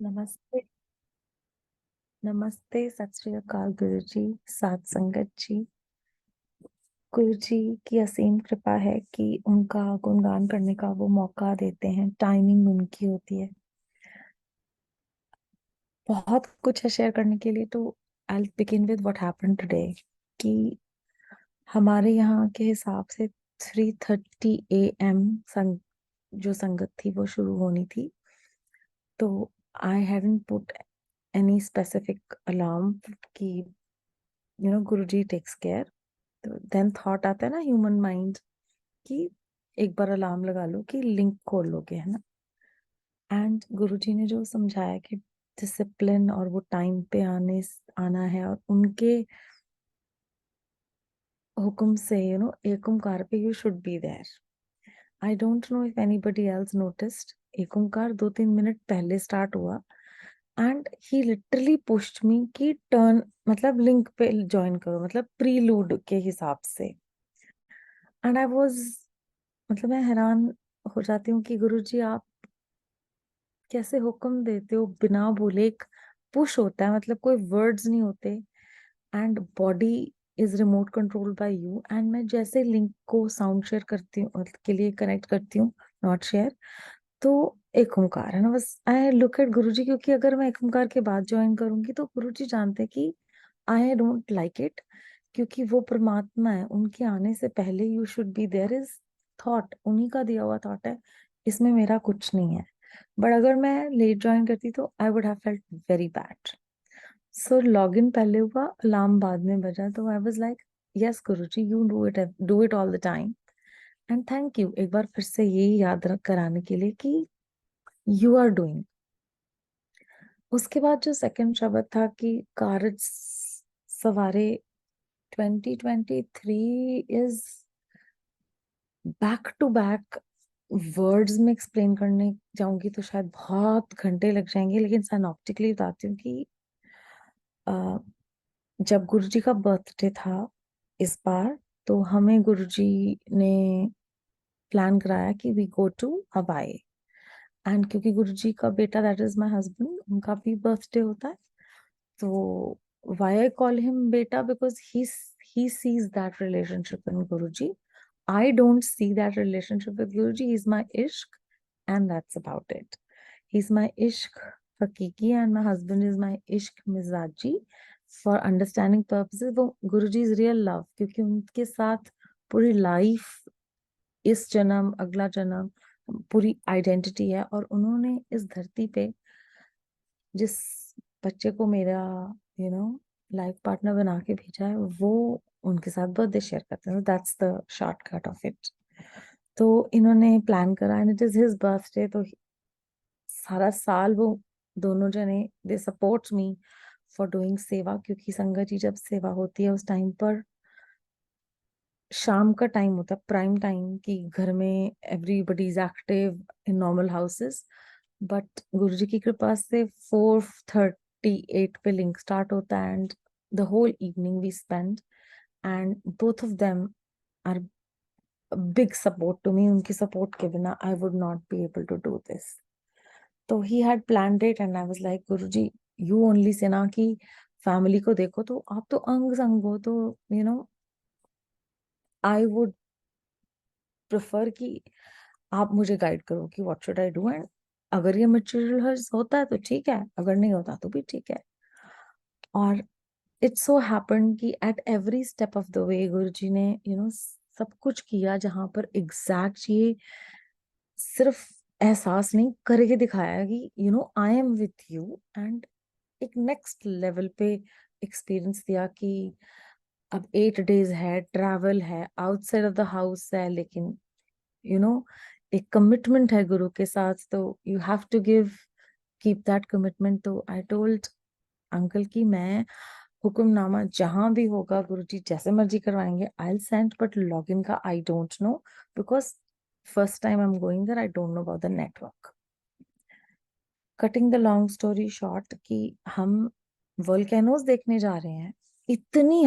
नमस्ते। नमस्ते, सत श्री अकाल गुरु जी, सात संगत जी। गुरु जी की असीम कृपा है कि उनका गुणगान करने का वो मौका देते हैं, टाइमिंग उनकी होती है। बहुत कुछ है शेयर करने के लिए, तो I begin with what happened today. कि हमारे यहाँ के हिसाब से 3:30 AM जो संगत थी वो शुरू होनी थी। तो I hadn't put any specific alarm कि गुरुजी टेक्स केयर। तो देन थॉट आता है ना ह्यूमन माइंड कि एक बार अलार्म लगा लो कि लिंक खोल लोगे, है ना। एंड गुरुजी ने जो समझाया कि डिसिप्लिन और वो टाइम पे आना है, और उनके हुक्म से एक ओंकार पे you should be there. I don't know if anybody else noticed. Ek Onkar 2-3 minute पहले स्टार्ट हुआ and he literally pushed me कि टर्न, मतलब लिंक पे ज्वाइन करो, मतलब प्रीलूड के हिसाब से। एंड आई वाज, मतलब मैं हैरान हो जाती हूँ कि गुरुजी आप कैसे हुक्म देते हो बिना बोले। एक पुश होता है, मतलब कोई वर्ड्स नहीं होते। And body is remote control by you. And मैं जैसे लिंक को साउंड शेयर करती हूँ के लिए कनेक्ट करती हूँ, नॉट शेयर, तो एक ओंकार है ना बस। आई लुक एट गुरुजी, क्योंकि अगर मैं एक ओंकार के बाद ज्वाइन करूंगी तो गुरुजी जानते हैं कि आई डोंट लाइक इट। क्योंकि वो परमात्मा है, उनके आने से पहले you should be there is thought, उन्हीं का दिया हुआ थॉट है, इसमें मेरा कुछ नहीं है। बट अगर मैं लेट ज्वाइन करती तो I would have felt very bad. So log in पहले हुआ, अलार्म बाद में बजा, तो I was like yes Guruji, you do it all the time. And thank you एक बार फिर से यही याद कराने के लिए कि यू आर डूइंग। उसके बाद जो सेकंड शब्द था कि Karaj Savare 2023 is back to back. Words में एक्सप्लेन करने जाऊंगी तो शायद बहुत घंटे लग जाएंगे, लेकिन साइनॉप्टिकली बताती हूँ कि अ, जब गुरुजी का बर्थडे था इस बार, तो हमें गुरुजी ने प्लान कराया कि वी गो टू हवाई। एंड क्योंकि गुरुजी का बेटा, दैट इज माय हस्बैंड, उनका भी बर्थडे होता है। तो why I call him beta, because he sees that relationship in Guruji. I don't see that relationship with Guruji. He's my ishq, and that's about it. He's my ishq hakiki, and my husband is my ishq mizaji. For understanding purposes, वो Guruji is real love, क्योंकि उनके साथ पूरी life, इस जन्म अगला जन्म, पूरी आइडेंटिटी है। और उन्होंने इस धरती पे जिस बच्चे को मेरा लाइफ पार्टनर बना के भेजा है, वो उनके साथ बर्थडे शेयर करते हैं। That's the shortcut of it. तो इन्होंने प्लान करा and it is his birthday. तो सारा साल वो दोनों जने they support me for doing सेवा, क्योंकि संगत जी जब सेवा होती है उस टाइम पर शाम का टाइम होता है, प्राइम टाइम, कि घर में everybody is active in normal houses. But Guruji की कृपा से 4:38 पे लिंक स्टार्ट होता है and the whole evening we spend. And both of them are big support to me. उनकी सपोर्ट के बिना I would not be able to do this. तो he had planned it and I was like Guruji, you only say ना कि family को देखो, तो आप तो अंग संग हो, तो आई वुड प्रेफर कि आप मुझे गाइड करो कि what should I do. And अगर ये मटेरियल होता है तो ठीक है, अगर नहीं होता तो भी ठीक है। और इट सो हैपेंड कि at every step of the way Guruji ने सब कुछ किया, जहां पर एग्जैक्ट ये सिर्फ एहसास नहीं करके दिखाया कि I am with you. And एक नेक्स्ट लेवल पे एक्सपीरियंस दिया कि अब 8 डेज है, ट्रैवल है, आउटसाइड ऑफ द हाउस है, लेकिन यू नो एक कमिटमेंट है गुरु के साथ, तो you have to give, keep that commitment. तो आई टोल्ड अंकल कि मैं हुक्मनामा जहां भी होगा गुरुजी जैसे मर्जी करवाएंगे, I will send, but login का I don't know, because first time I am going there, I don't know about the network. Cutting the long story short, कि हम वोल्केनोज देखने जा रहे हैं। इतनी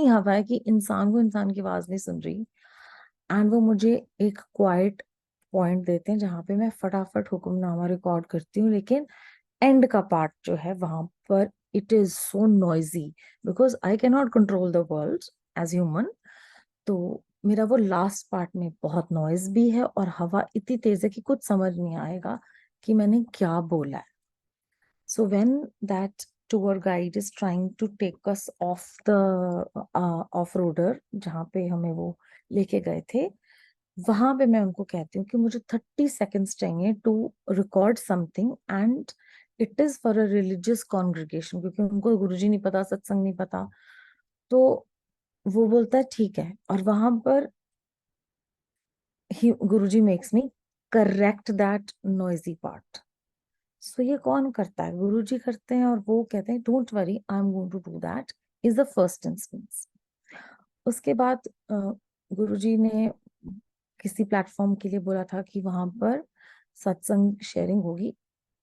हवा है कि इंसान को इंसान की आवाज नहीं सुन रही। एंड वो मुझे एक क्वाइट पॉइंट देते हैं जहां पे मैं फटाफट हुक्मनामा रिकॉर्ड करती हूँ, लेकिन एंड का पार्ट जो है वहां पर it is so noisy, because I can not control the world as human. तो मेरा वो लास्ट पार्ट में बहुत नॉइज भी है और हवा इतनी तेज है कि कुछ समझ नहीं आएगा कि मैंने क्या बोला है। So when that tour guide is trying to take us off the off roader जहाँ पे हमें वो लेके गए थे, वहां पे मैं उनको कहती हूँ कि मुझे 30 सेकेंड्स चाहिए to record something, and it is for a religious congregation, क्योंकि उनको गुरुजी नहीं पता, सत्संग नहीं पता। तो वो बोलता है ठीक है, और वहां पर ही Guruji makes me correct that noisy part. So ये कौन करता है? गुरुजी करते हैं, और वो कहते हैं don't worry, I am going to do that, is the first instance. उसके बाद गुरुजी ने किसी प्लेटफॉर्म के लिए बोला था कि वहां पर सत्संग शेयरिंग होगी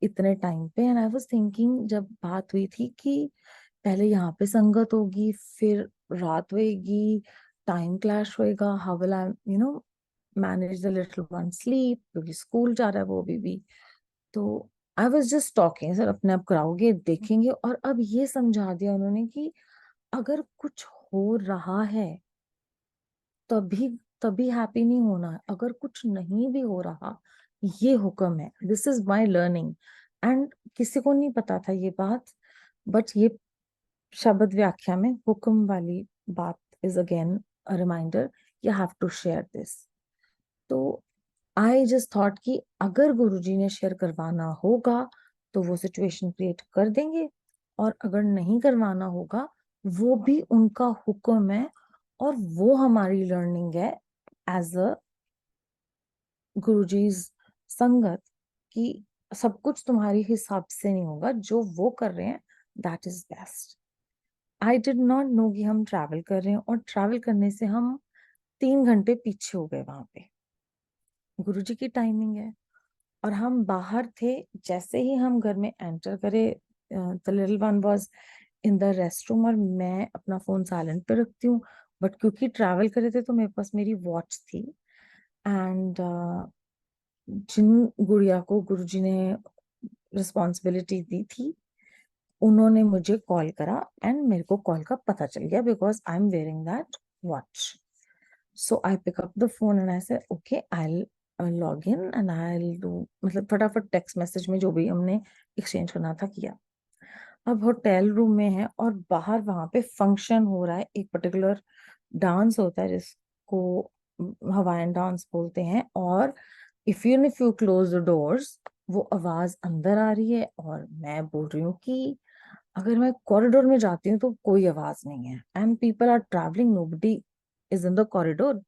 इतने टाइम पे, एंड आई वाज थिंकिंग, जब बात हुई थी कि पहले यहाँ पे संगत होगी, फिर रात होएगी, टाइम क्लैश होएगा, how will I manage the little one sleep, क्योंकि स्कूल जा रहा है वो अभी भी। तो I was just talking, sir अपने आप कराओगे, देखेंगे। और अब ये समझा दिया उन्होंने कि अगर कुछ हो रहा है तभी तभी हैप्पी नहीं होना है, अगर कुछ नहीं भी हो रहा, ये हुक्म है, this is my learning. And किसी को नहीं पता था ये बात, बट ये शब्द व्याख्या में हुक्म वाली बात is again a reminder, you have to share this. तो आई जस्ट थॉट कि अगर गुरुजी ने शेयर करवाना होगा तो वो सिचुएशन क्रिएट कर देंगे, और अगर नहीं करवाना होगा, वो भी उनका हुक्म है, और वो हमारी लर्निंग है एज अ गुरुजीज संगत, कि सब कुछ तुम्हारे हिसाब से नहीं होगा, जो वो कर रहे हैं that is best. I did not know कि हम ट्रैवल कर रहे हैं, और ट्रैवल करने से हम 3 घंटे पीछे हो गए वहां पे। गुरुजी की टाइमिंग है, और हम बाहर थे। जैसे ही हम घर में एंटर करे, the little one was in the restroom, और मैं अपना फोन साइलेंट पे रखती हूँ, बट क्योंकि ट्रैवल करे थे तो मेरे पास मेरी वॉच थी। एंड जिन गुड़िया को गुरुजी ने रिस्पॉन्सिबिलिटी दी थी, उन्होंने मुझे कॉल करा, एंड मेरे को कॉल का पता चल गया because I am wearing that watch. So I pick up the phone and I say, okay, I'll log in and I'll do, मतलब फटाफट टेक्स्ट मैसेज में जो भी हमने एक्सचेंज करना था किया। अब होटल रूम में है, और बाहर वहां पे फंक्शन हो रहा है, एक पर्टिकुलर डांस होता है जिसको हवाईन डांस बोलते हैं। और if you close the doors, वो आवाज अंदर आ रही है, और मैं बोल रही हूँ कि अगर मैं कॉरिडोर में जाती हूँ तो कोई आवाज नहीं है, and people are travelling, nobody is in the corridor.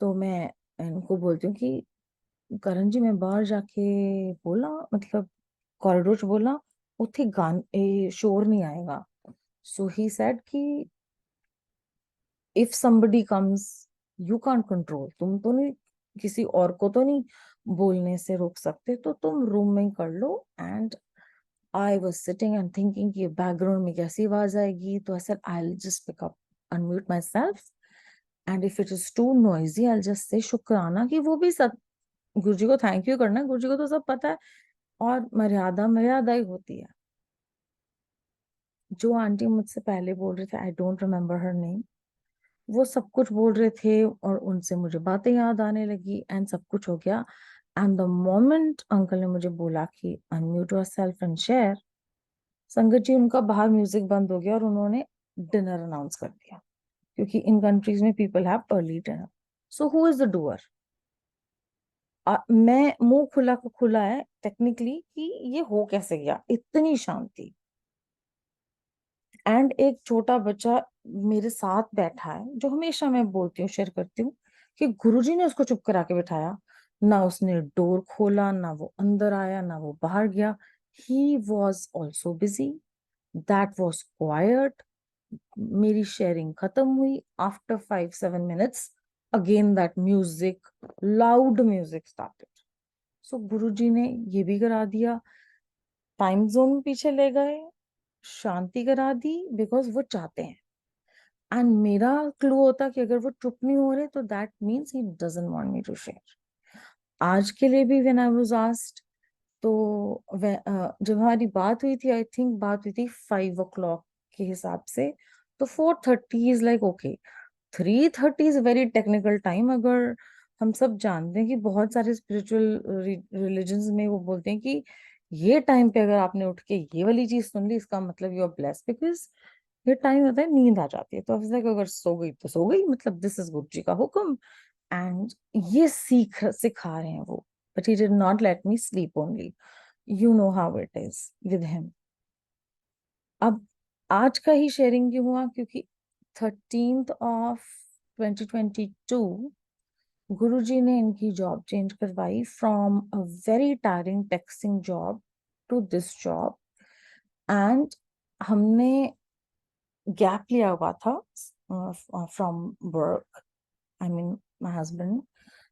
तो मैं इनको बोलती हूँ कि करण जी, मैं बाहर जाके बोला, मतलब कॉरिडोर च बोला, उथे गान शोर नहीं आएगा। सो ही सेड कि if somebody comes, you can't control, तुम तो नहीं, किसी और को तो नहीं बोलने से रोक सकते, तो तुम रूम में ही कर लो। And I was sitting and thinking कि बैकग्राउंड में कैसी आवाज आएगी, तो I said I will just pick up, unmute myself, and if it is too noisy I just say शुक्राना, कि वो भी सब गुरु जी को थैंक यू करना है, गुरु जी को तो सब पता है, और मर्यादा मर्यादा ही होती है। जो आंटी मुझसे पहले बोल रहे थे, I don't remember her name, वो सब कुछ बोल रहे थे, और उनसे मुझे बातें याद आने लगी, एंड सब कुछ हो गया। एंड द मोमेंट अंकल ने मुझे बोला कि अनम्यूट योरसेल्फ एंड शेयर, संगत जी उनका बाहर म्यूजिक बंद हो गया, और उन्होंने डिनर अनाउंस कर दिया, क्योंकि इन कंट्रीज में people have early dinner. So who is the doer? मैं मुंह खुला का खुला है टेक्निकली कि ये हो कैसे गया, इतनी शांति। एंड एक छोटा बच्चा मेरे साथ बैठा है, जो हमेशा मैं बोलती हूँ, शेयर करती हूँ, कि गुरुजी ने उसको चुप करा के बिठाया, ना उसने डोर खोला, ना वो अंदर आया, ना वो बाहर गया। He was also busy, that was quiet. मेरी शेयरिंग खत्म हुई, आफ्टर 5-7 minutes again that music, loud music started. So Guruji ने ये भी करा दिया, टाइम जोन पीछे ले गए, शांति करा दी, बिकॉज वो चाहते हैं। एंड मेरा क्लू होता कि अगर वो चुप नहीं हो रहे, तो that means he doesn't want me to share. आज के लिए भी व्हेन आई वाज आस्क्ड जब हमारी बात हुई थी, आई थिंक बात हुई थी 5 o'clock के हिसाब से, तो 4:30 is like okay. 3:30 is very technical time. अगर हम सब जानते हैं कि बहुत सारे स्पिरिचुअल रिलीजन्स में वो बोलते हैं कि ये टाइम पे अगर आपने उठ के ये वाली चीज सुन ली, इसका मतलब यू आर ब्लेस्ड, बिकॉज ये टाइम होता है नींद आ जाती है। तो लाइक अगर सो गई तो सो गई, मतलब दिस इज गुरु जी का हुक्म। एंड ये सिखा रहे हैं वो। But he did not let me sleep only. You know how it is with him. अब आज का ही शेयरिंग क्यों हुआ, क्योंकि 13th of 2022 गुरुजी ने इनकी जॉब चेंज करवाई from a very tiring taxing job to this job. And हमने गैप लिया हुआ था from work, I mean my husband.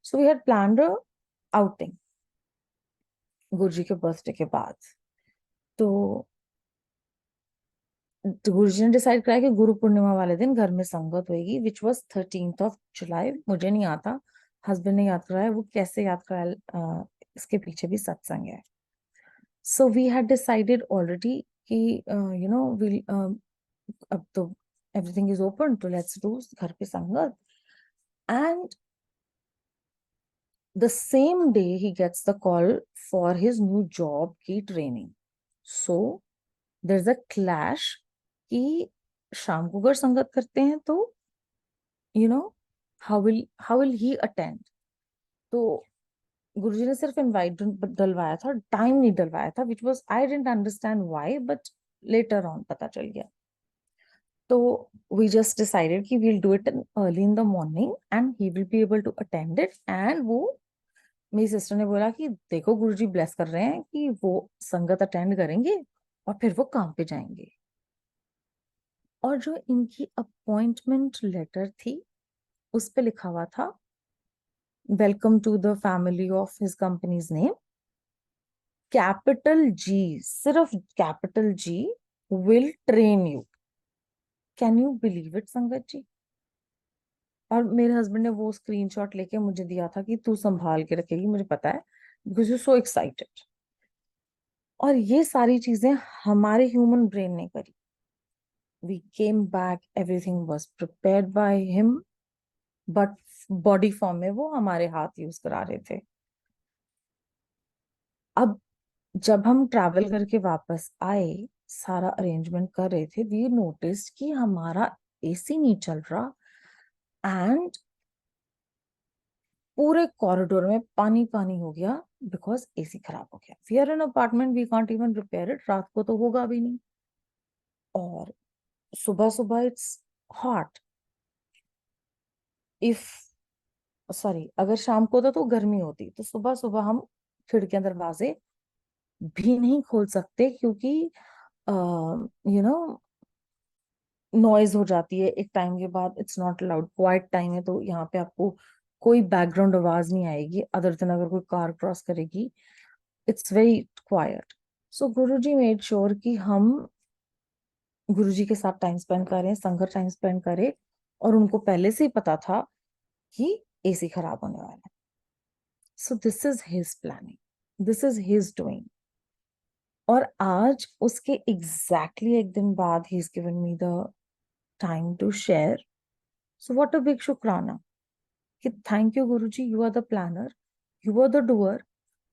So we had planned a outing Guruji के बर्थडे के बाद। तो गुरुजी ने डिसाइड करा कि गुरु पूर्णिमा वाले दिन घर में संगत होगी, which was 13th of July। मुझे नहीं आता, हस्बैंड ने याद कराया। वो कैसे याद कराया, इसके पीछे भी सत्संग है। So we had decided already कि यू नो विल अब तो एवरीथिंग इज ओपन, तो लेट्स डू घर पे संगत। And the same day he gets the call for his new job की training. So there is a clash कि शाम को अगर संगत करते हैं तो you know how will he attend. तो गुरुजी ने सिर्फ इनवाइट डलवाया था, टाइम नहीं डलवाया था, which was I didn't understand why, but later on पता चल गया। तो वी जस्ट डिसाइडेड कि we'll do it early in the morning and he will be able to attend it. And वो मेरी सिस्टर ने बोला कि देखो गुरुजी ब्लेस कर रहे हैं कि वो संगत अटेंड करेंगे और फिर वो काम पे जाएंगे। और जो इनकी अपॉइंटमेंट लेटर थी उस पे लिखा हुआ था, welcome to the family of his company's name, capital G, सिर्फ capital G, will train you. Can you believe it संगत जी? और मेरे हस्बैंड ने वो स्क्रीनशॉट लेके मुझे दिया था कि तू संभाल के रखेगी, मुझे पता है, बिकॉज यू सो एक्साइटेड। और ये सारी चीजें हमारे ह्यूमन ब्रेन ने करी। We came back, everything was prepared by him, but body form में वो हमारे हाथ यूज करा रहे थे। अब जब हम ट्रैवल करके वापस आए, सारा अरेंजमेंट कर रहे थे, वी नोटिस कि हमारा एसी नहीं चल रहा। एंड पूरे कॉरिडोर में पानी पानी हो गया, बिकॉज एसी खराब हो गया। We are in apartment, we can't even repair it, रात को तो होगा भी नहीं। और सुबह सुबह इट्स हॉट। इफ सॉरी, अगर शाम को तो गर्मी होती, तो सुबह सुबह हम खिड़कियां दरवाजे भी नहीं खोल सकते, क्योंकि यू नो नॉइज हो जाती है एक टाइम के बाद। It's not allowed, quiet time है, तो यहाँ पे आपको कोई बैकग्राउंड आवाज नहीं आएगी, अदर देन अगर कोई कार क्रॉस करेगी। It's very quite. So Guruji made sure कि हम गुरुजी के साथ टाइम स्पेंड करें, संगत टाइम स्पेंड करें। और उनको पहले से ही पता था कि एसी खराब होने वाला है। So this is his planning, this is his doing. और आज उसके एग्जैक्टली एक दिन बाद he is given me the time to share. So what a big शुक्राना कि thank you Guruji, you are the planner, you are the doer.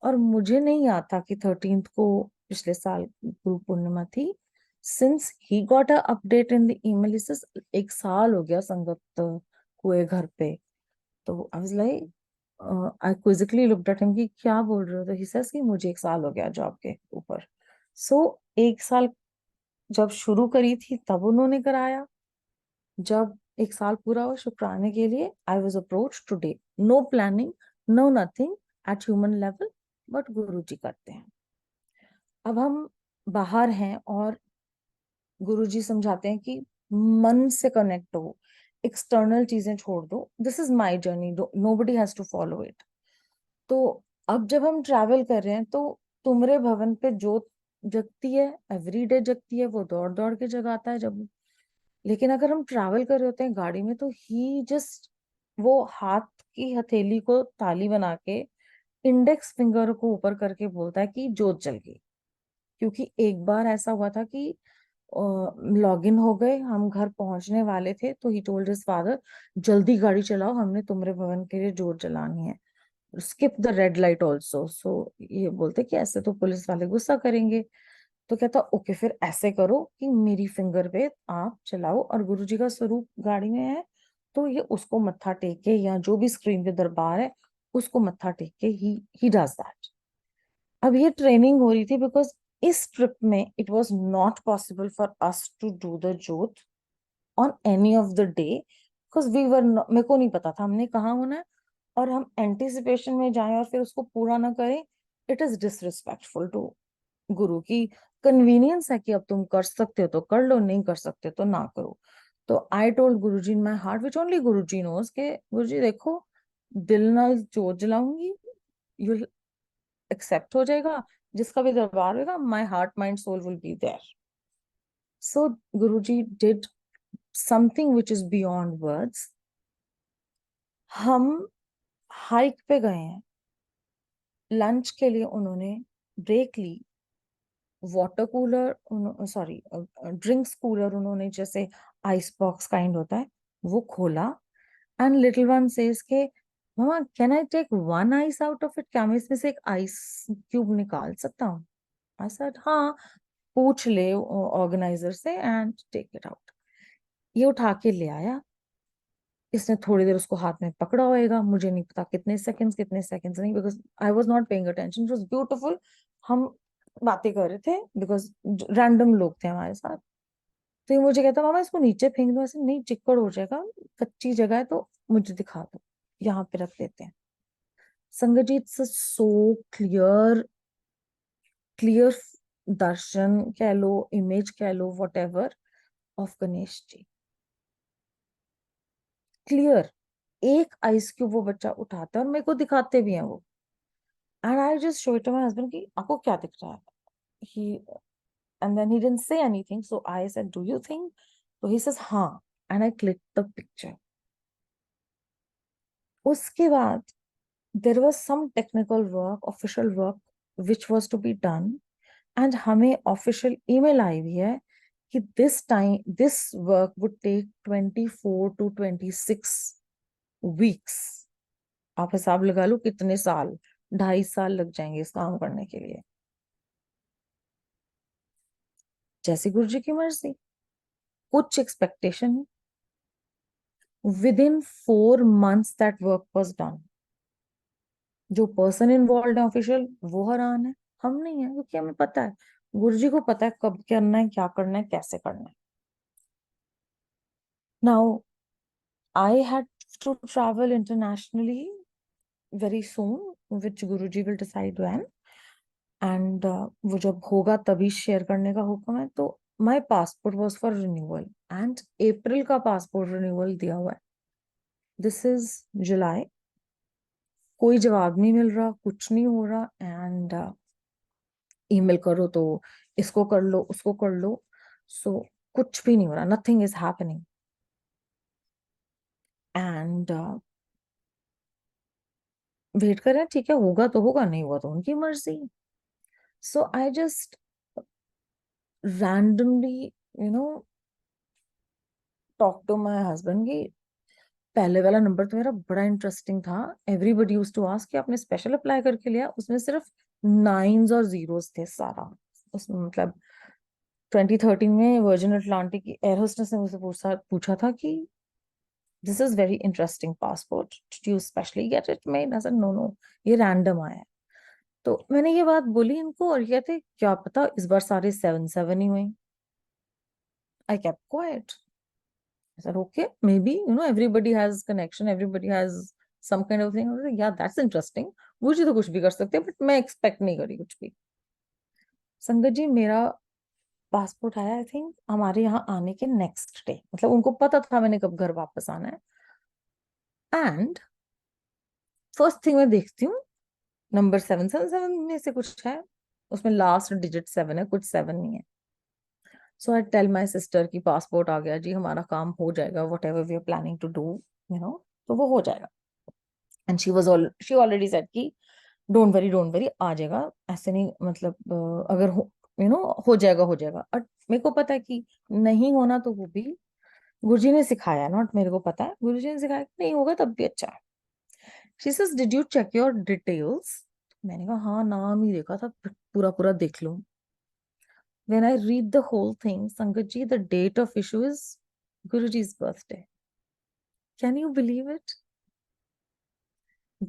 और मुझे नहीं याद था कि 13th को पिछले साल गुरु पूर्णिमा थी। Since he got a update in the email, इस एक साल हो गया संगत हुए घर पे। तो I was like, I quizzically looked at him कि क्या बोल रहे हो, तो ही सेज कि मुझे एक साल हो गया जॉब के ऊपर। सो एक साल जब शुरू करी थी तब उन्होंने कराया। जब एक साल पूरा हुआ शुक्राने के लिए, I was approach today, no planning, no nothing at human level, but Guru ji करते हैं। अब हम बाहर हैं और गुरुजी समझाते हैं कि मन से कनेक्ट हो, एक्सटर्नल चीजें छोड़ दो, this is my journey, nobody has to follow it. तो अब जब हम ट्रैवल कर रहे हैं तो तुमरे भवन पे जोत जगती है, एवरीडे जगती है, वो दौड़ दौड़ के जगाता है जब। लेकिन अगर हम ट्रैवल कर रहे होते हैं गाड़ी में, तो ही जस्ट वो हाथ की हथेली को ताली बना के इंडेक्स फिंगर को ऊपर करके बोलता है कि जोत जल गई। क्योंकि एक बार ऐसा हुआ था कि लॉग इन हो गए, हम घर पहुंचने वाले थे, तो ही टोल्ड हिज फादर, जल्दी गाड़ी चलाओ, हमने तुमरे भवन के लिए जोत जलानी है, skip the red light also. So ये बोलते कि ऐसे तो पुलिस वाले गुस्सा करेंगे। तो कहता ओके, फिर ऐसे करो कि मेरी फिंगर पे आप चलाओ, और गुरुजी का स्वरूप गाड़ी में है, तो ये उसको मत्था टेक के, या जो भी स्क्रीन पे दरबार है उसको मत्था टेक के ही डज दैट। अब ये ट्रेनिंग हो रही थी, बिकॉज इस ट्रिप में it was not possible for us to do the जोत on any of the day, because we were, मेरे को नहीं पता था हमने कहाँ होना है, और हम एंटिसिपेशन में जाएं और फिर उसको पूरा ना करें, इट इज डिसरिस्पेक्टफुल टू गुरु की। कन्वीनियंस है कि अब तुम कर सकते हो तो कर लो, नहीं कर सकते तो ना करो। तो I told Guruji in my heart, which only Guruji knows, के गुरुजी देखो, दिल नाल जोत जलाऊंगी, यू एक्सेप्ट हो जाएगा, जिसका भी दरबार होगा, my heart mind soul will be there. So Guruji did something which is beyond words. हम हाइक पे गए हैं, लंच के लिए उन्होंने ब्रेक ली, water cooler, sorry drinks cooler उन्होंने, जैसे आइस बॉक्स काइंड होता है, वो खोला, एंड लिटिल वन सेज के, mama can I take one ice out of it, क्या मैं इसमें से एक आइस क्यूब निकाल सकता हूँ? आई सेड हाँ, पूछ ले ऑर्गेनाइजर से एंड टेक इट आउट। ये उठा के ले आया, इसने थोड़ी देर उसको हाथ में पकड़ा होएगा, मुझे नहीं पता कितने सेकंड्स नहीं, because I was not paying attention, it was beautiful. हम बातें कर रहे थे, बिकॉज रैंडम लोग थे हमारे साथ। तो ये मुझे कहता, मामा इसको नीचे फेंक दो, ऐसे नहीं, चिक्कड़ हो जाएगा, कच्ची जगह है, तो मुझे दिखा दो, यहाँ पे रख लेते हैं। संगजीत से सो क्लियर, क्लियर दर्शन कह लो, इमेज कह लो, whatever, of Ganesh ji, clear. एक आइस क्यूब वो बच्चा उठाता है और मेरे को दिखाते भी हैं वो, and I just show it to my husband कि आपको क्या दिख रहा है। He and then he didn't say anything, so I said do you think, तो ही सेज हाँ, and I click the picture. उसके बाद there was some technical work, official work which was to be done, and हमें official email आई हुई है कि this work would take 24 to 26 weeks. आप हिसाब लगा लो कितने साल, 2.5 साल लग जाएंगे इस काम करने के लिए। जैसे गुरु जी की मर्जी, कुछ expectation, with in 4 months that work was done. जो पर्सन इन्वॉल्व है ऑफिशियल, वो हैरान है, हम नहीं है, क्योंकि हमें पता है, गुरु जी को पता है कब करना है, क्या करना है, कैसे करना है। Now I had to travel internationally very soon, which Guru ji will decide when, and वो जब होगा तभी शेयर करने का हुक्म है। तो माई passport was for renewal, and April का पासपोर्ट रिन्यूअल दिया हुआ है, दिस इज जुलाई, कोई जवाब नहीं मिल रहा, कुछ नहीं हो रहा, एंड ईमेल करो तो इसको कर लो, उसको कर लो, सो कुछ भी नहीं हो रहा, nothing is happening. And wait कर रहे हैं, ठीक है, होगा तो होगा, नहीं हुआ तो उनकी मर्जी। So I just randomly, you know, talk to my husband की, पहले वाला नंबर तो मेरा बड़ा इंटरेस्टिंग था, एवरीबडी यूज्ड टू आस्क कि आपने स्पेशल अप्लाई करके लिया, उसमें सिर्फ नाइन्स और जीरोस थे सारा। उसमें मतलब 2013 में वर्जिन अटलांटिक की एयर होस्टेस ने मुझसे पूछा पूछा था कि this is very interesting passport, did you specially get it made? I said no no, ये रैंडम आया है। तो मैंने ये बात बोली इनको, और ये कहते क्या पता इस बार सारे 7-7 ही हुए। I kept quite. I said, okay, maybe, everybody has connection, everybody has some kind of thing. I was like, yeah, that's interesting. मुझे तो कुछ भी कर सकते हैं, बट मैं एक्सपेक्ट नहीं करी कुछ भी। संगत जी, मेरा पासपोर्ट आया आई थिंक हमारे यहाँ आने के नेक्स्ट डे, मतलब उनको पता था मैंने कब घर वापस आना है। एंड फर्स्ट थिंग मैं देखती हूँ, नंबर 777 में से कुछ है, उसमें लास्ट डिजिट 7 है, कुछ 7 नहीं है। So I tell my sister की पासपोर्ट आ गया जी, हमारा काम हो जाएगा, whatever we are planning to do, तो वो हो जाएगा। एंड शी ऑलरेडी सेड कि डोंट वरी आ जाएगा, ऐसे नहीं, मतलब अगर हो, हो जाएगा हो जाएगा। और मेरे को पता है कि नहीं होना तो वो भी गुरुजी ने सिखाया, नॉट मेरे को पता है, गुरुजी ने सिखाया कि नहीं होगा तब भी अच्छा है। She says did you check your details? मैंने कहा हाँ, नाम ही देखा था, पूरा पूरा देख लूं। When I read the whole thing, Sangat ji, the date of issue is Guruji's birthday. Can you believe it?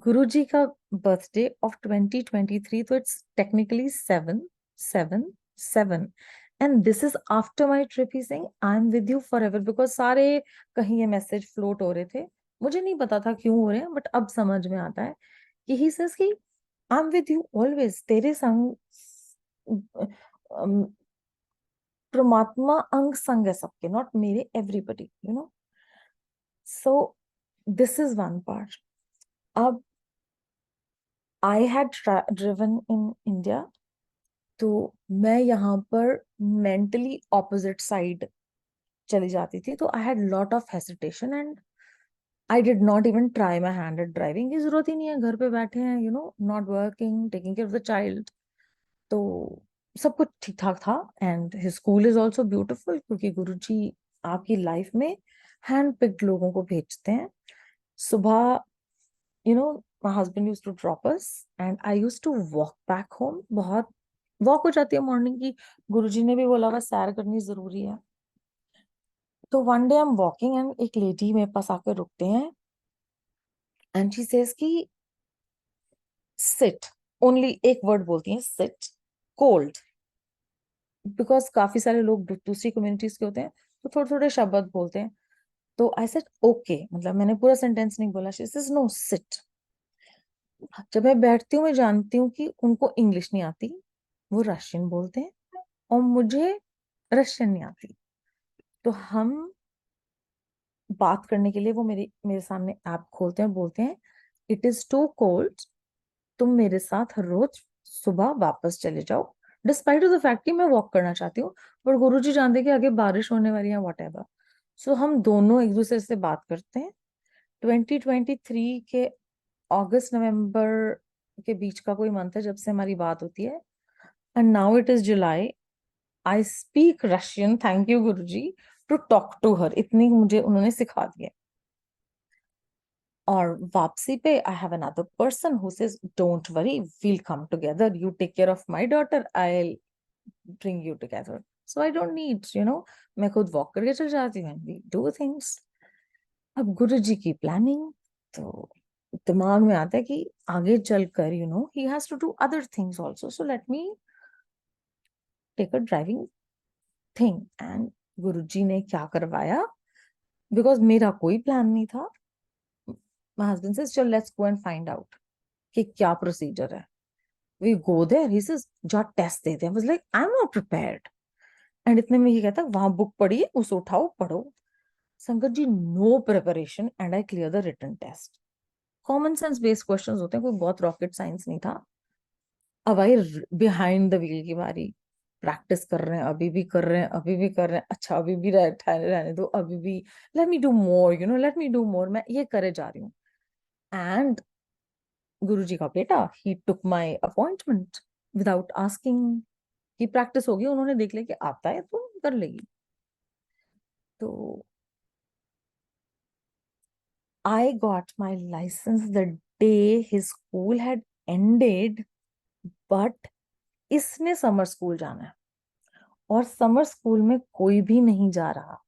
Guruji का birthday of 2023, तो it's technically 777, and this is after my trip. He's saying I'm with you forever, because सारे कहीं ये message float हो रहे थे, मुझे नहीं पता था क्यों हो रहे हैं, बट अब समझ में आता है कि he says कि I'm with you always, तेरे संग परमात्मा अंग संग है सबके, नॉट मेरे, everybody, so this is one part. अब I had driven in India, तो मैं यहाँ पर मेंटली ऑपोजिट साइड चली जाती थी, तो I had lot of hesitation and I did not even try my hand eight driving, की जरूरत ही नहीं है, घर पे बैठे हैं, not working, taking care of the child, तो सब कुछ ठीक ठाक था। And his school is also beautiful, क्योंकि गुरुजी आपकी लाइफ में हैंड पिक्ड लोगों को भेजते हैं। सुबह my husband used to drop us and I used to walk back home. बहुत वॉक हो जाती है मॉर्निंग की, गुरुजी ने भी बोला हुआ सैर करनी जरूरी है। तो one day I am walking and एक लेडी मेरे पास आकर रुकते हैं, एंड शी सेज कि सिट, ओनली एक वर्ड बोलती हैं, सिट कोल्ड, बिकॉज काफी सारे लोग दूसरी कम्युनिटीज के होते हैं, तो थोड़े थोड़े शब्द बोलते हैं। तो आई सेड ओके, मतलब मैंने पूरा सेंटेंस नहीं बोला। She says no sit. जब मैं बैठती हूँ, मैं जानती हूँ कि उनको इंग्लिश नहीं आती, वो रशियन बोलते हैं, और मुझे रशियन नहीं आती। तो हम बात करने के लिए वो मेरे मेरे सामने ऐप खोलते हैं, बोलते हैं इट इज टू कोल्ड, तुम मेरे साथ रोज सुबह वापस चले जाओ, डिस्पाइट ऑफ द फैक्ट कि मैं वॉक करना चाहती हूँ, पर गुरुजी जानते कि आगे बारिश होने वाली है, वॉट एवर। सो हम दोनों एक दूसरे से बात करते हैं। 2023 के अगस्त नवंबर के बीच का कोई मंथ है जब से हमारी बात होती है, and now it is July. I speak Russian, thank you Guruji, to talk to her, इतनी मुझे उन्होंने सिखा दिया। और वापसी पे I have another person who says don't worry, we'll come together, you take care of my daughter, I bring you together, so I don't need, मैं खुद वॉक करके चल जाती हूँ, वी डू थिंग्स। अब गुरु जी की प्लानिंग, तो दिमाग में आता है कि आगे चलकर he has to do other things also, so let me take a driving thing. And Guru ji ने क्या करवाया, बिकॉज मेरा कोई प्लान नहीं था, माय हस्बैंड सेज चल let's go and find out कि क्या प्रोसीजर है। We go there, he says जा टेस्ट दे दे। I was like I am not prepared. And इतने में ही कहता वहां बुक पड़ी है, उसे उठाओ पढ़ो। संगत जी, no preparation and I clear the written test. Common sense based questions होते हैं, कोई बहुत रॉकेट साइंस नहीं था। अब आई बिहाइंड द व्हील की बारी, प्रैक्टिस कर रहे हैं, अभी भी कर रहे हैं, अभी भी कर रहे हैं, अच्छा अभी भी रहने दो, अभी भी let me do more, let me do more, मैं ये करे जा रही हूँ। एंड गुरुजी का बेटा, he took my appointment without asking कि प्रैक्टिस होगी, उन्होंने देख लिया कि आता है तो कर लेगी। तो I got my licence the day his school had ended, but इसने समर स्कूल जाना है और समर स्कूल में कोई भी नहीं जा रहा।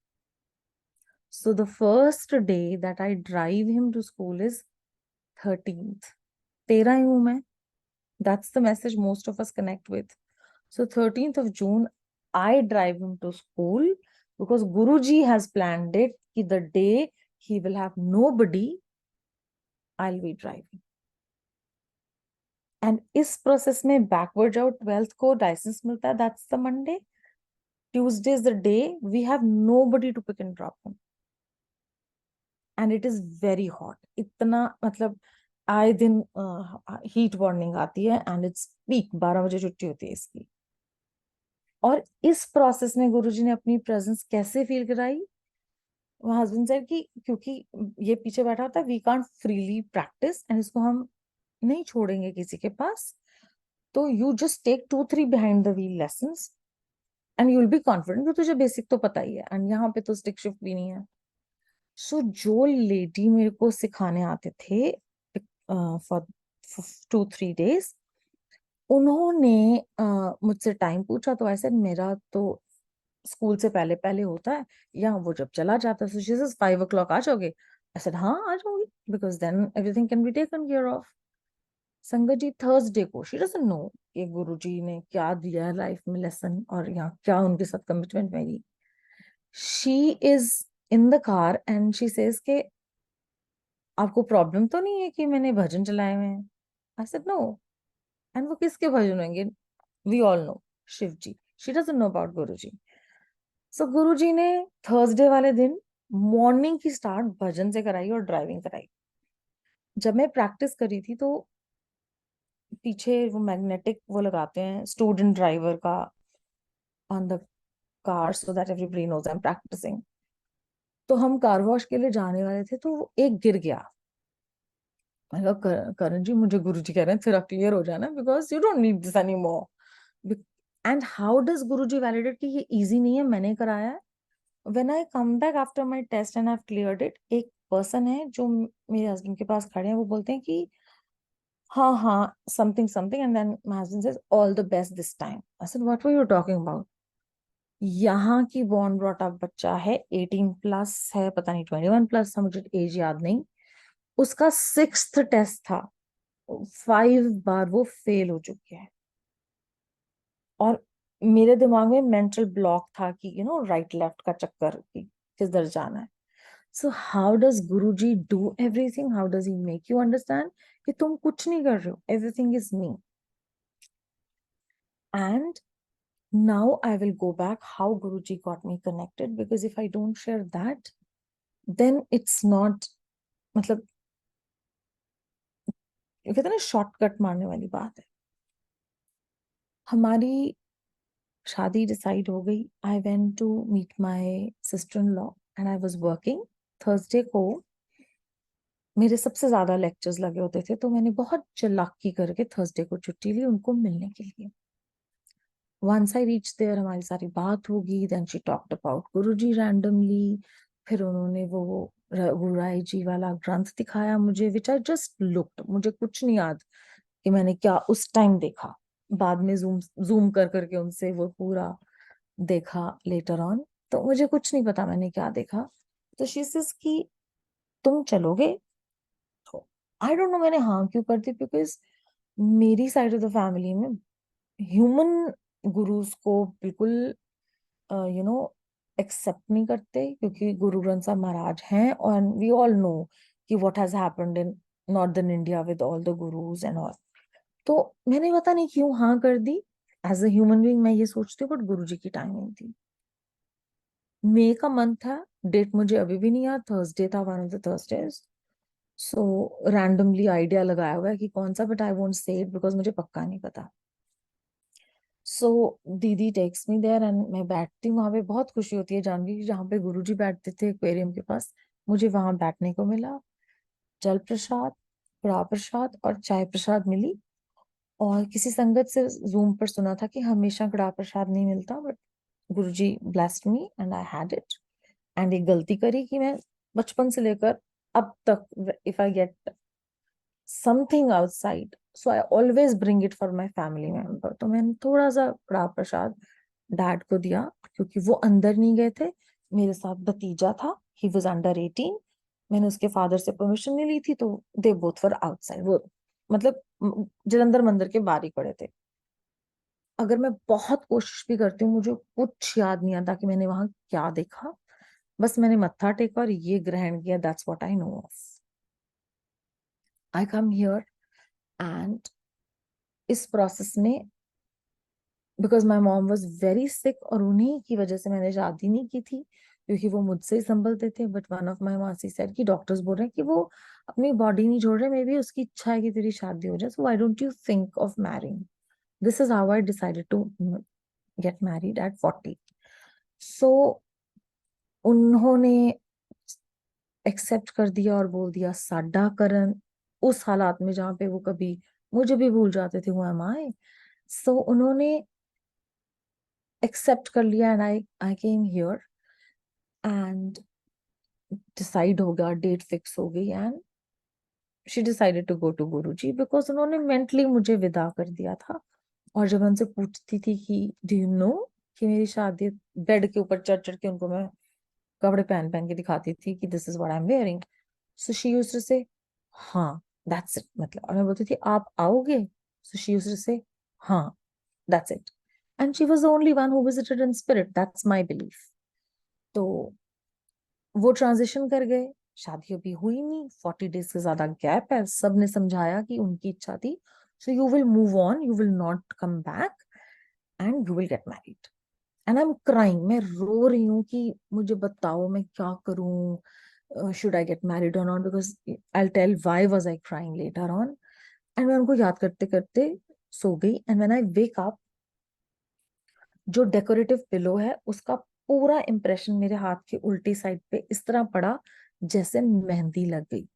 So the first day that I drive him to school is 13th। 13 ही हूं मैं, that's the message most of us connect with. So 13th of June I drive him to school, because Guruji has planned it कि the day he will have nobody, I'll be driving। And इस process में backward जाओ, 12th को licence मिलता है, that's the Monday. Tuesday is the day we have nobody to pick and drop him, and it is very hot, इतना मतलब आए दिन हीट वार्निंग आती है, एंड इट्स पीक 12 बजे छुट्टी होती है इसकी। और इस प्रोसेस में गुरुजी ने अपनी प्रेजेंस कैसे फील कराई, वो हस्बैंड सेड कि क्योंकि ये पीछे बैठा होता है, we can't freely practise, and इसको हम नहीं छोड़ेंगे किसी के पास, तो you just take 2-3 behind the wheel lessons and you will be confident, क्योंकि तुझे बेसिक तो पता ही है, एंड यहाँ पे तो स्टिक शिफ्ट भी नहीं है। सो जो लेडी मेरे को सिखाने आते थे फॉर 2-3 डेज, उन्होंने मुझसे टाइम पूछा, तो ऐसे मेरा तो स्कूल से पहले पहले होता है, या वो जब चला जाता है, so she says 5 o'clock आ जाओगे? I said हाँ आ जाऊंगी, because then everything can be taken care of. संगत जी थर्सडे को, शी डजंट नो कि गुरुजी ने क्या दिया है लाइफ में लेसन, और यहाँ क्या उनके साथ कमिटमेंट मेरी। She is in the car and she says के आपको प्रॉब्लम तो नहीं है कि मैंने भजन चलाए हुए हैं? आई सेड नो। एंड वो किसके भजन होंगे? We all know Shiv ji. She doesn't know about Guruji. So Guruji ने थर्सडे वाले दिन मॉर्निंग की स्टार्ट भजन से कराई और ड्राइविंग कराई। जब मैं प्रैक्टिस करी थी तो पीछे वो मैग्नेटिक वो लगाते हैं स्टूडेंट ड्राइवर का on the car, so that everybody knows I am practising. तो हम कार वॉश के लिए जाने वाले थे, तो वो एक गिर गया। मैं कहा करण जी मुझे गुरुजी कह रहे हैं तेरा क्लियर हो जाना, because you don't need this any more. And how does Guruji validate कि ये इजी नहीं है, मैंने कराया है? When I come back after my test and I have cleared it, एक पर्सन है जो मेरे हस्बैंड के पास खड़े हैं, वो बोलते हैं कि हाँ हाँ something something, and then my husband says all the best this time. I said what were you talking about? यहाँ की बॉर्न ब्रॉट अप बच्चा है, 18+ है, पता नहीं 21+ था, मुझे एज याद नहीं। उसका 6th टेस्ट था, 5 बार वो फेल हो चुकी है। और मेरे दिमाग में मेंटल ब्लॉक था कि राइट लेफ्ट का चक्कर कि किधर जाना है। So how does Guruji do everything? How does he make you understand कि तुम कुछ नहीं कर रहे हो, everything is me? And now I will go back how Guruji got me connected, because if I don't share that, then it's not, मतलब ये कहते हैं ना शॉर्टकट मारने वाली बात है। हमारी शादी डिसाइड हो गई। I went to meet my sister in law and I was working. Thursday को मेरे सबसे ज्यादा लेक्चर्स लगे होते थे, तो मैंने बहुत चालाकी करके थर्सडे को छुट्टी ली उनको मिलने के लिए। वंस आई रीच देयर, हमारी सारी बात होगी, then she talked about Guruji randomly. फिर उन्होंने वो रघुराई जी वाला ग्रंथ दिखाया मुझे, विच आई जस्ट लुक्ड, मुझे कुछ नहीं याद कि मैंने क्या उस टाइम देखा। बाद में जूम जूम कर करके उनसे वो पूरा देखा लेटर ऑन, तो मुझे कुछ नहीं पता मैंने क्या देखा। तो शी सेज कि तुम चलोगे? तो आई डोंट नो मैंने हाँ क्यों कर दी, बिकॉज मेरी साइड ऑफ द फैमिली में ह्यूमन गुरुज को बिल्कुल एक्सेप्ट नहीं करते, क्योंकि गुरु ग्रंथ साहब महाराज हैं, और वी ऑल नो कि what has happened in northern India with all the gurus and all. तो मैंने पता नहीं क्यों हाँ कर दी। एज अ ह्यूमन बीइंग मैं ये सोचती हूँ, बट गुरु जी की टाइमिंग थी। मई का मंथ था, डेट मुझे अभी भी नहीं याद, थर्सडे था, one of the Thursdays. So randomly idea लगाया हुआ है कि कौन सा, but I won't say it because मुझे पक्का नहीं पता। सो दीदी टेक्स मी देयर एंड मैं बैठती हूँ वहां पे। बहुत खुशी होती है जानवी कि जहाँ पे गुरुजी बैठते थे एक्वेरियम के पास, मुझे वहां बैठने को मिला। जल प्रसाद, कड़ा प्रसाद और चाय प्रसाद मिली। और किसी संगत से जूम पर सुना था कि हमेशा कड़ा प्रसाद नहीं मिलता, but Guruji blessed me and I had it. And एक गलती करी कि मैं बचपन से लेकर अब तक, if I get something outside, so I always bring it for my family member. तो मैंने थोड़ा सा कड़ा प्रसाद डैड को दिया, क्योंकि वो अंदर नहीं गए थे। मेरे साथ भतीजा था, ही वॉज अंडर 18। मैंने उसके फादर से परमिशन नहीं ली थी, तो दे बोथ वर आउटसाइड। वो मतलब जलंधर मंदिर के बाहर ही खड़े थे। अगर मैं बहुत कोशिश भी करती हूँ, मुझे कुछ याद नहीं आता कि मैंने वहां क्या देखा। बस मैंने मत्था टेका और ये ग्रहण किया, that's what I know of. I come here and इस प्रोसेस में, because my mom was very sick, और उन्हीं की वजह से मैंने शादी नहीं की थी, क्योंकि वो मुझसे ही संभलते थे। बट वन ऑफ माई मासी सेड कि डॉक्टर्स बोल रहे हैं कि वो अपनी बॉडी नहीं छोड़ रहे, मे बी उसकी इच्छा है कि तेरी शादी हो जाए, so why don't you think of marrying? This is how I decided to get married at 40। सो उन्होंने एक्सेप्ट कर दिया और बोल दिया साडा करण उस हालात में जहाँ पे वो कभी मुझे भी भूल जाते थे, वो एम आई। सो उन्होंने एक्सेप्ट कर लिया, and I I came here, and decide हो गया, डेट फिक्स हो गई, and she decided to go to Guruji, because उन्होंने मेंटली मुझे विदा कर दिया था। और जब मैं उनसे पूछती थी कि डू यू नो कि मेरी शादी, बेड के ऊपर चढ़ चढ़ के उनको मैं कपड़े पहन पहन के दिखाती थी कि this is what I am wearing, so she used to say हाँ, दैट्स इट, मतलब। और मैं बोलती थी आप आओगे, सो शी यूज्ड टू से हाँ, that's it. And she was the only one who visited in spirit, that's my belief. तो वो ट्रांजिशन कर गए, शादी अभी हुई नहीं, 40 डेज से ज्यादा गैप है, सबने समझाया कि उनकी इच्छा थी, so you will move on, you will not come back, and you will get married. And I am crying, मैं रो रही हूँ कि मुझे बताओ मैं क्या करूं, शुड आई गेट मैरिड और not, because I tell why was I crying later on. And मैं उनको याद करते करते सो गई, and when I wake up, जो डेकोरेटिव पिलो है उसका पूरा इंप्रेशन मेरे हाथ के उल्टी साइड पे इस तरह पड़ा जैसे मेहंदी लग गई।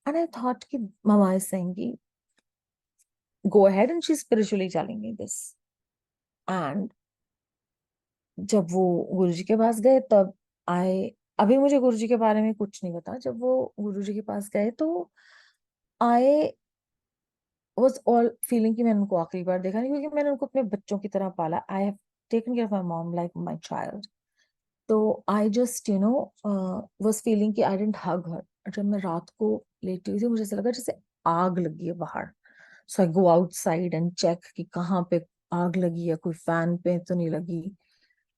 एंड आई थॉट कि mama is saying go ahead, and she is spiritually telling me this. And जब वो गुरुजी के पास गए तब आए, अभी मुझे गुरुजी के बारे में कुछ नहीं पता, जब वो गुरुजी के पास गए तो आए वाज ऑल फीलिंग कि मैंने उनको आखिरी बार देखा नहीं, क्योंकि मैंने उनको अपने बच्चों की तरह पाला, I have taken care of my mom like my child. तो आई जस्ट वाज फीलिंग कि आई डिडंट हग हर। जब मैं रात को लेटी हुई थी, मुझे ऐसा लगा जैसे आग लगी है बाहर। सो आई गो आउटसाइड एंड चेक कि कहाँ पे आग लगी है, कोई फैन पे तो नहीं लगी।